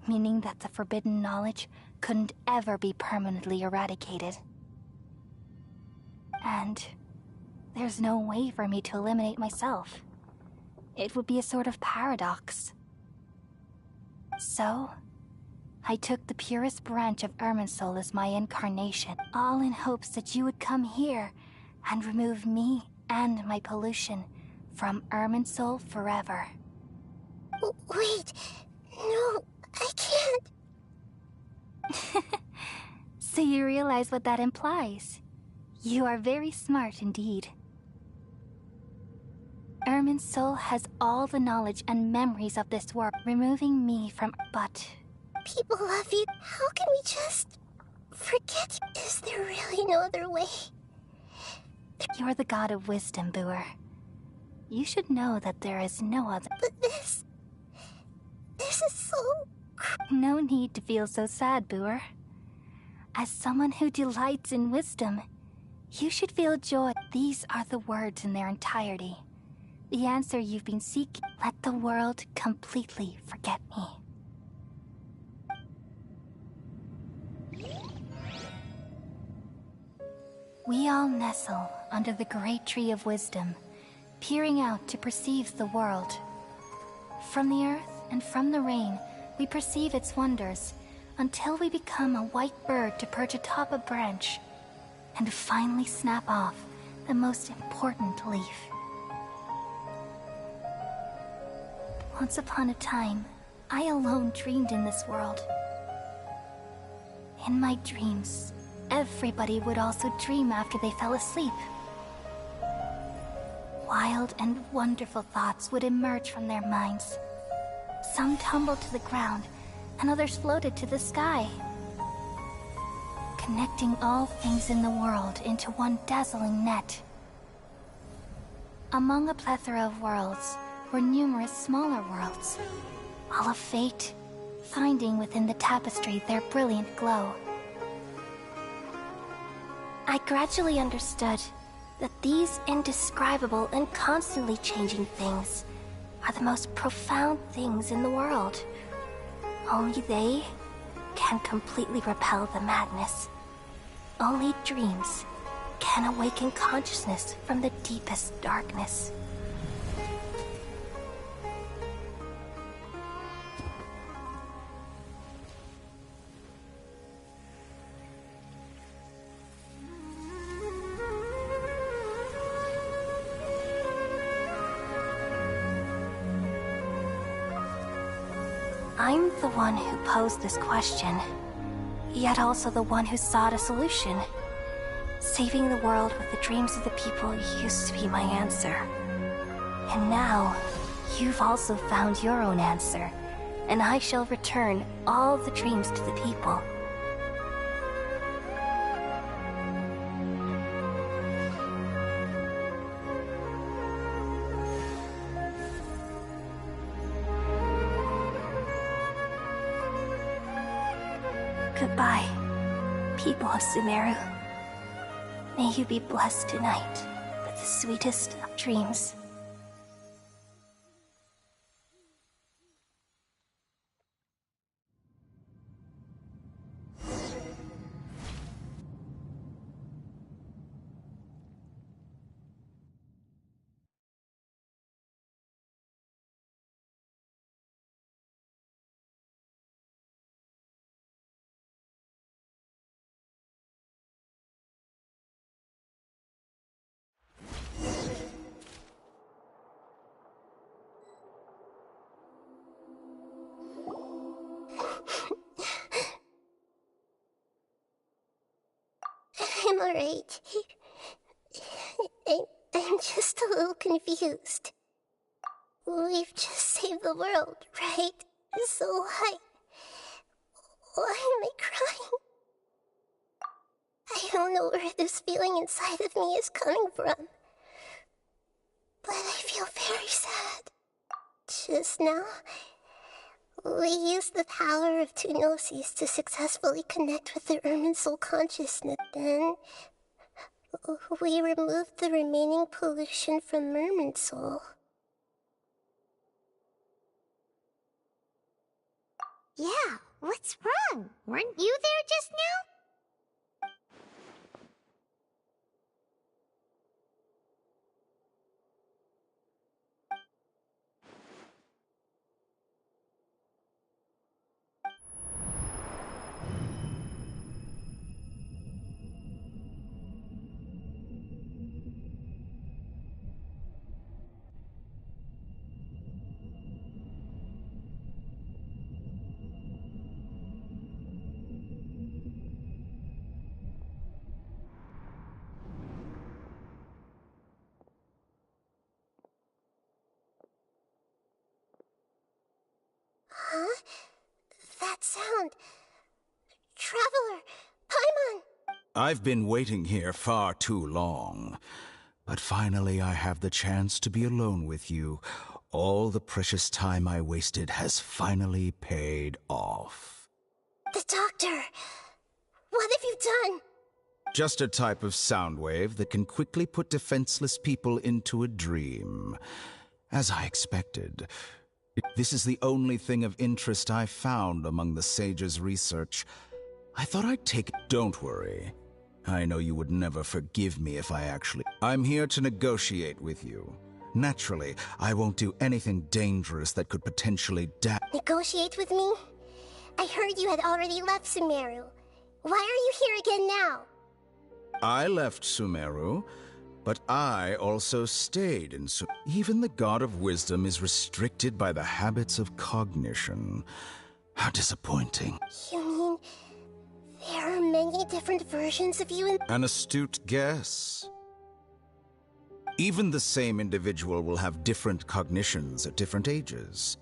S9: meaning that the forbidden knowledge couldn't ever be permanently eradicated. And there's no way for me to eliminate myself. It would be a sort of paradox. So, I took the purest branch of Irminsul as my incarnation, all in hopes that you would come here and remove me and my pollution from Irminsul forever.
S2: Wait, no, I can't.
S9: So you realize what that implies. You are very smart indeed. Irminsul has all the knowledge and memories of this world, removing me from... But...
S2: People love you. How can we just forget you? Is there really no other way?
S9: You're the god of wisdom, Booer. You should know that there is no other...
S2: But this is so...
S9: No need to feel so sad, Booer. As someone who delights in wisdom, you should feel joy. These are the words in their entirety. The answer you've been seeking. Let the world completely forget me. We all nestle under the great tree of wisdom, peering out to perceive the world. From the earth and from the rain, we perceive its wonders, until we become a white bird to perch atop a branch, and finally snap off the most important leaf. Once upon a time, I alone dreamed in this world. In my dreams, everybody would also dream after they fell asleep. Wild and wonderful thoughts would emerge from their minds. Some tumbled to the ground, and others floated to the sky, connecting all things in the world into one dazzling net. Among a plethora of worlds were numerous smaller worlds, all of fate, finding within the tapestry their brilliant glow. I gradually understood that these indescribable and constantly changing things are the most profound things in the world. Only they can completely repel the madness. Only dreams can awaken consciousness from the deepest darkness. I'm the one who posed this question, yet also the one who sought a solution. Saving the world with the dreams of the people used to be my answer. And now, you've also found your own answer, and I shall return all the dreams to the people. Goodbye, people of Sumeru. May you be blessed tonight with the sweetest of dreams.
S2: I'm alright. I'm just a little confused. We've just saved the world, right? So why am I crying? I don't know where this feeling inside of me is coming from, but I feel very sad. Just now, we used the power of two gnosis to successfully connect with the Ermin soul consciousness. Then, we removed the remaining pollution from Merman soul.
S1: Yeah, what's wrong? Weren't you there just now?
S2: Huh? That sound. Traveler! Paimon!
S10: I've been waiting here far too long. But finally I have the chance to be alone with you. All the precious time I wasted has finally paid off.
S2: The doctor! What have you done?
S10: Just a type of sound wave that can quickly put defenseless people into a dream. As I expected. This is the only thing of interest I found among the sage's research. I thought I'd take it. Don't worry. I know you would never forgive me if I actually... I'm here to negotiate with you. Naturally, I won't do anything dangerous that could potentially
S2: Negotiate with me? I heard you had already left Sumeru. Why are you here again now?
S10: I left Sumeru, but I also stayed in Sumeru. Even the God of Wisdom is restricted by the habits of cognition. How disappointing.
S2: You mean there are many different versions of you in...
S10: An astute guess. Even the same individual will have different cognitions at different ages.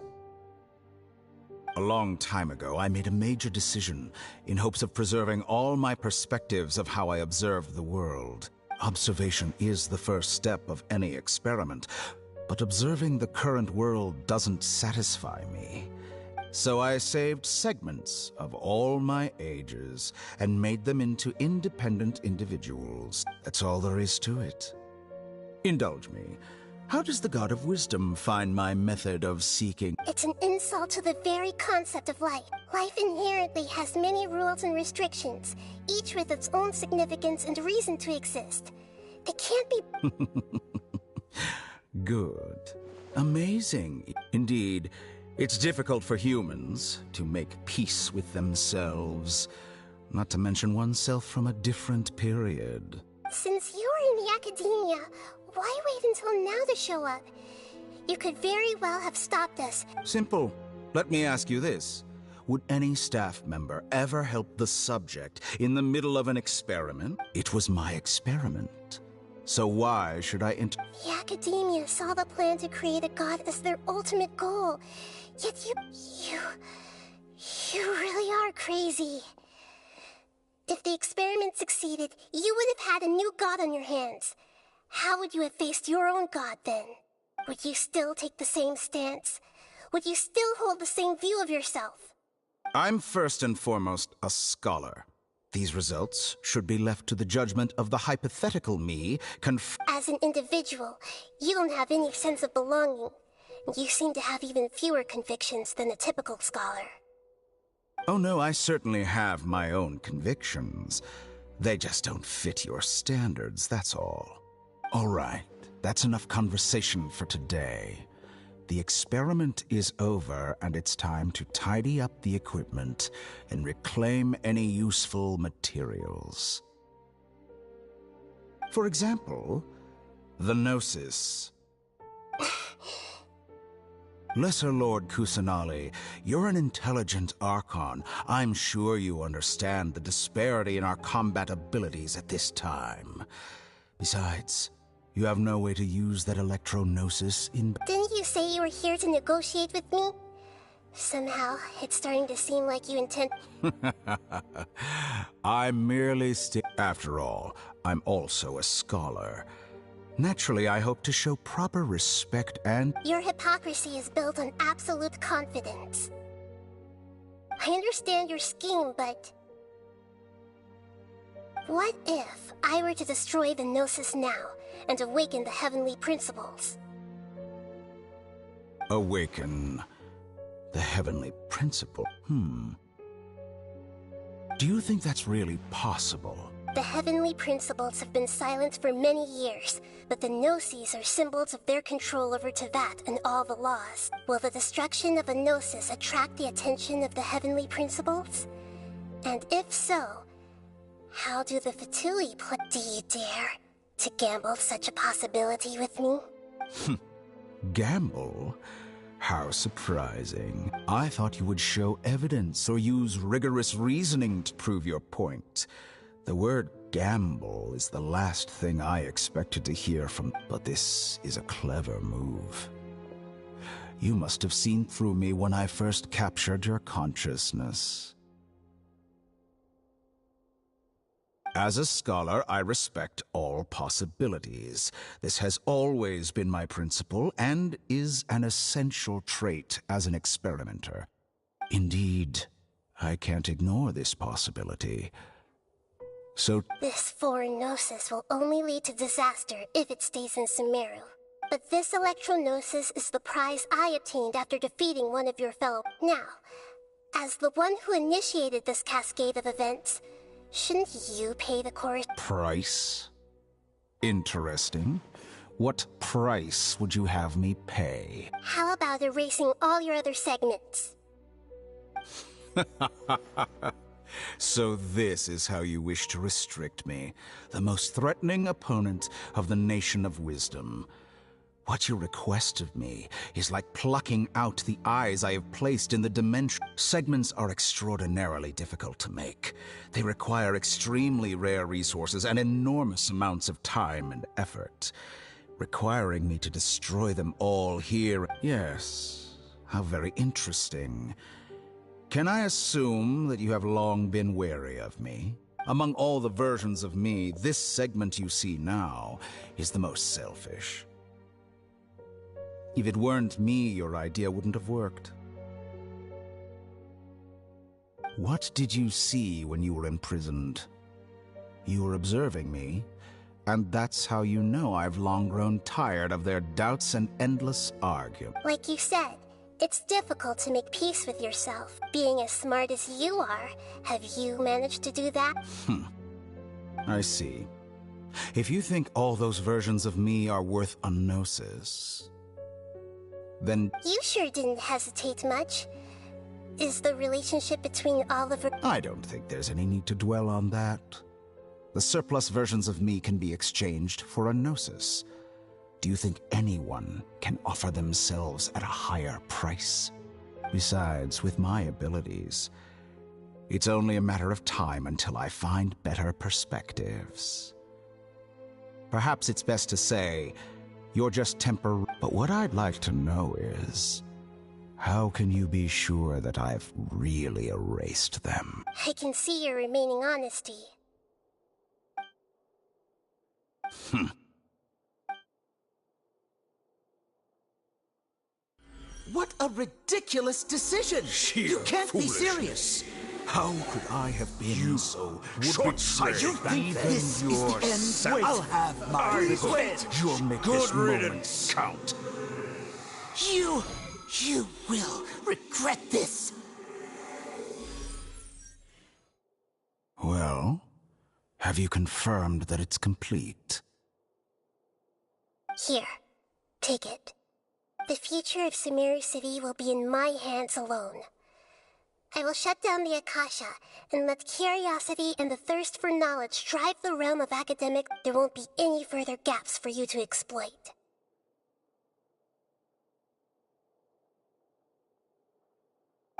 S10: A long time ago, I made a major decision in hopes of preserving all my perspectives of how I observed the world. Observation is the first step of any experiment, but observing the current world doesn't satisfy me. So I saved segments of all my ages and made them into independent individuals. That's all there is to it. Indulge me. How does the God of Wisdom find my method of seeking?
S2: It's an insult to the very concept of life. Life inherently has many rules and restrictions, each with its own significance and reason to exist. They can't be...
S10: Good. Amazing. Indeed, it's difficult for humans to make peace with themselves, not to mention oneself from a different period.
S2: Since you're in the academia, why wait until now to show up? You could very well have stopped us.
S10: Simple. Let me ask you this. Would any staff member ever help the subject in the middle of an experiment? It was my experiment. So why should I
S2: The Academia saw the plan to create a god as their ultimate goal. Yet you really are crazy. If the experiment succeeded, you would have had a new god on your hands. How would you have faced your own god then? Would you still take the same stance? Would you still hold the same view of yourself?
S10: I'm first and foremost a scholar. These results should be left to the judgment of the hypothetical me
S2: As an individual, you don't have any sense of belonging. You seem to have even fewer convictions than a typical scholar.
S10: Oh no, I certainly have my own convictions. They just don't fit your standards, that's all. All right, that's enough conversation for today. The experiment is over, and it's time to tidy up the equipment and reclaim any useful materials. For example, the Gnosis. Lesser Lord Kusanali, you're an intelligent Archon. I'm sure you understand the disparity in our combat abilities at this time. Besides, you have no way to use that Electro-Gnosis in...
S2: Didn't you say you were here to negotiate with me? Somehow, it's starting to seem like you intend...
S10: I'm merely After all, I'm also a scholar. Naturally, I hope to show proper respect and...
S2: Your hypocrisy is built on absolute confidence. I understand your scheme, but... What if I were to destroy the Gnosis now and awaken the heavenly principles?
S10: Awaken the heavenly principle? Do you think that's really possible?
S2: The heavenly principles have been silent for many years, but the Gnosis are symbols of their control over Teyvat and all the laws. Will the destruction of a Gnosis attract the attention of the heavenly principles? And if so, how do the Fatui play? Do you dare to gamble such a possibility with me?
S10: Gamble? How surprising. I thought you would show evidence or use rigorous reasoning to prove your point. The word gamble is the last thing I expected to hear from, but this is a clever move. You must have seen through me when I first captured your consciousness. As a scholar, I respect all possibilities. This has always been my principle and is an essential trait as an experimenter. Indeed, I can't ignore this possibility. So...
S2: This foreign Gnosis will only lead to disaster if it stays in Sumeru. But this Electro-Gnosis is the prize I obtained after defeating one of your fellow... Now, as the one who initiated this cascade of events, shouldn't you pay the
S10: Price? Interesting. What price would you have me pay?
S2: How about erasing all your other segments?
S10: So this is how you wish to restrict me, the most threatening opponent of the Nation of Wisdom. What you request of me is like plucking out the eyes I have placed in the dimension. Segments are extraordinarily difficult to make. They require extremely rare resources and enormous amounts of time and effort. Requiring me to destroy them all here... Yes, how very interesting. Can I assume that you have long been wary of me? Among all the versions of me, this segment you see now is the most selfish. If it weren't me, your idea wouldn't have worked. What did you see when you were imprisoned? You were observing me, and that's how you know I've long grown tired of their doubts and endless argument.
S2: Like you said, it's difficult to make peace with yourself. Being as smart as you are, have you managed to do that?
S10: I see. If you think all those versions of me are worth a gnosis, then...
S2: You sure didn't hesitate much. Is the relationship between Oliver...
S10: I don't think there's any need to dwell on that. The surplus versions of me can be exchanged for a gnosis. Do you think anyone can offer themselves at a higher price? Besides, with my abilities, it's only a matter of time until I find better perspectives. Perhaps it's best to say, you're just temporary. But what I'd like to know is, how can you be sure that I've really erased them?
S2: I can see your remaining honesty.
S11: What a ridiculous decision! You can't be serious!
S10: How could I have been so
S3: short-sighted?
S11: You think this is the end? Wait,
S10: I'll have my
S11: quit.
S10: You'll make this moment count.
S11: You will regret this!
S10: Well, have you confirmed that it's complete?
S2: Here, take it. The future of Sumeru City will be in my hands alone. I will shut down the Akasha and let curiosity and the thirst for knowledge drive the realm of academic. There won't be any further gaps for you to exploit.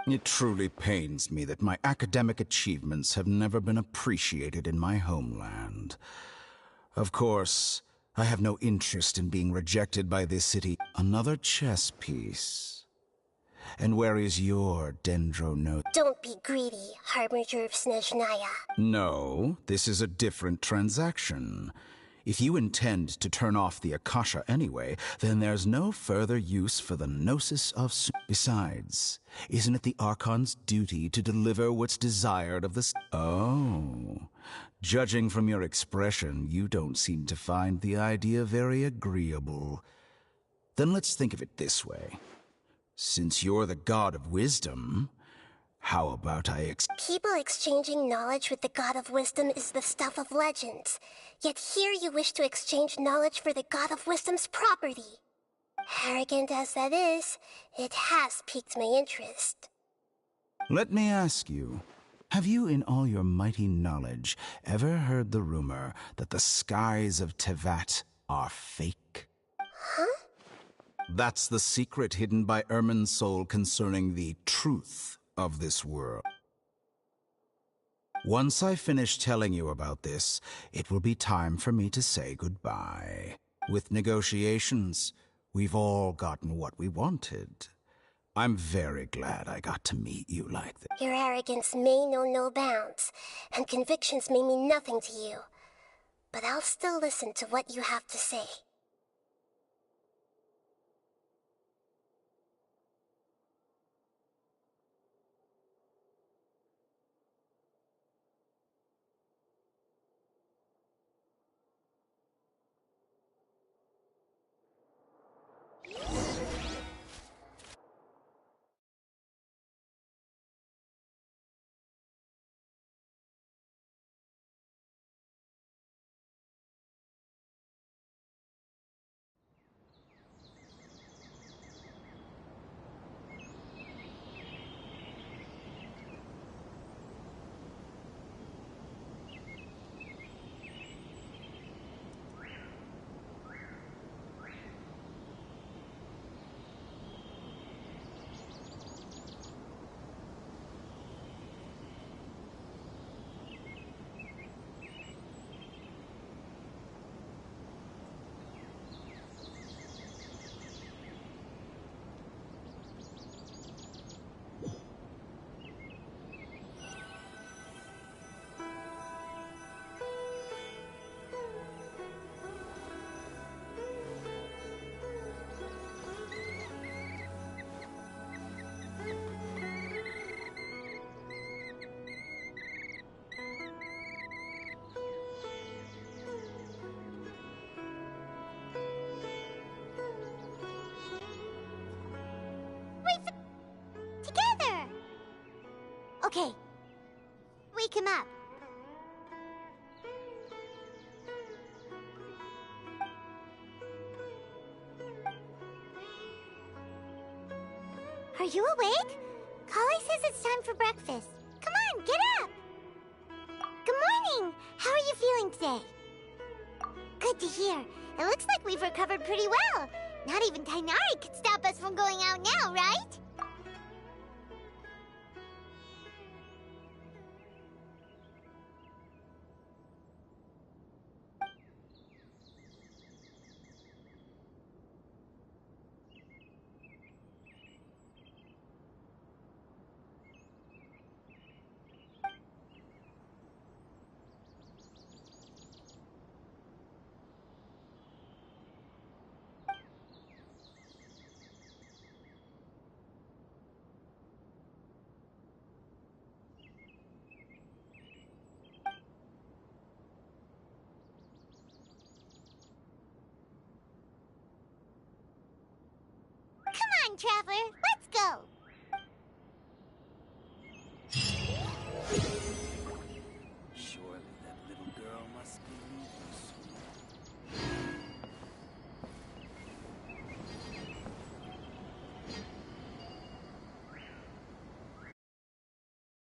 S10: It truly pains me that my academic achievements have never been appreciated in my homeland. Of course, I have no interest in being rejected by this city. Another chess piece. And where is your dendro note?
S2: Don't be greedy, Harbinger of Snezhnaya.
S10: No, this is a different transaction. If you intend to turn off the Akasha anyway, then there's no further use for the Gnosis of Besides, isn't it the Archon's duty to deliver what's desired of the Oh. Judging from your expression, you don't seem to find the idea very agreeable. Then let's think of it this way. Since you're the god of wisdom, how about
S2: People exchanging knowledge with the god of wisdom is the stuff of legends. Yet here you wish to exchange knowledge for the god of wisdom's property. Arrogant as that is, it has piqued my interest.
S10: Let me ask you, have you in all your mighty knowledge ever heard the rumor that the skies of Tevat are fake?
S2: Huh?
S10: That's the secret hidden by Irminsul concerning the truth of this world. Once I finish telling you about this, it will be time for me to say goodbye. With negotiations, we've all gotten what we wanted. I'm very glad I got to meet you like this.
S2: Your arrogance may know no bounds, and convictions may mean nothing to you. But I'll still listen to what you have to say.
S1: Okay. Wake him up. Are you awake? Kali says it's time for breakfast. Come on, get up! Good morning! How are you feeling today? Good to hear. It looks like we've recovered pretty well. Not even Tainari could stop us from going out now, right? time traveler. Let's go.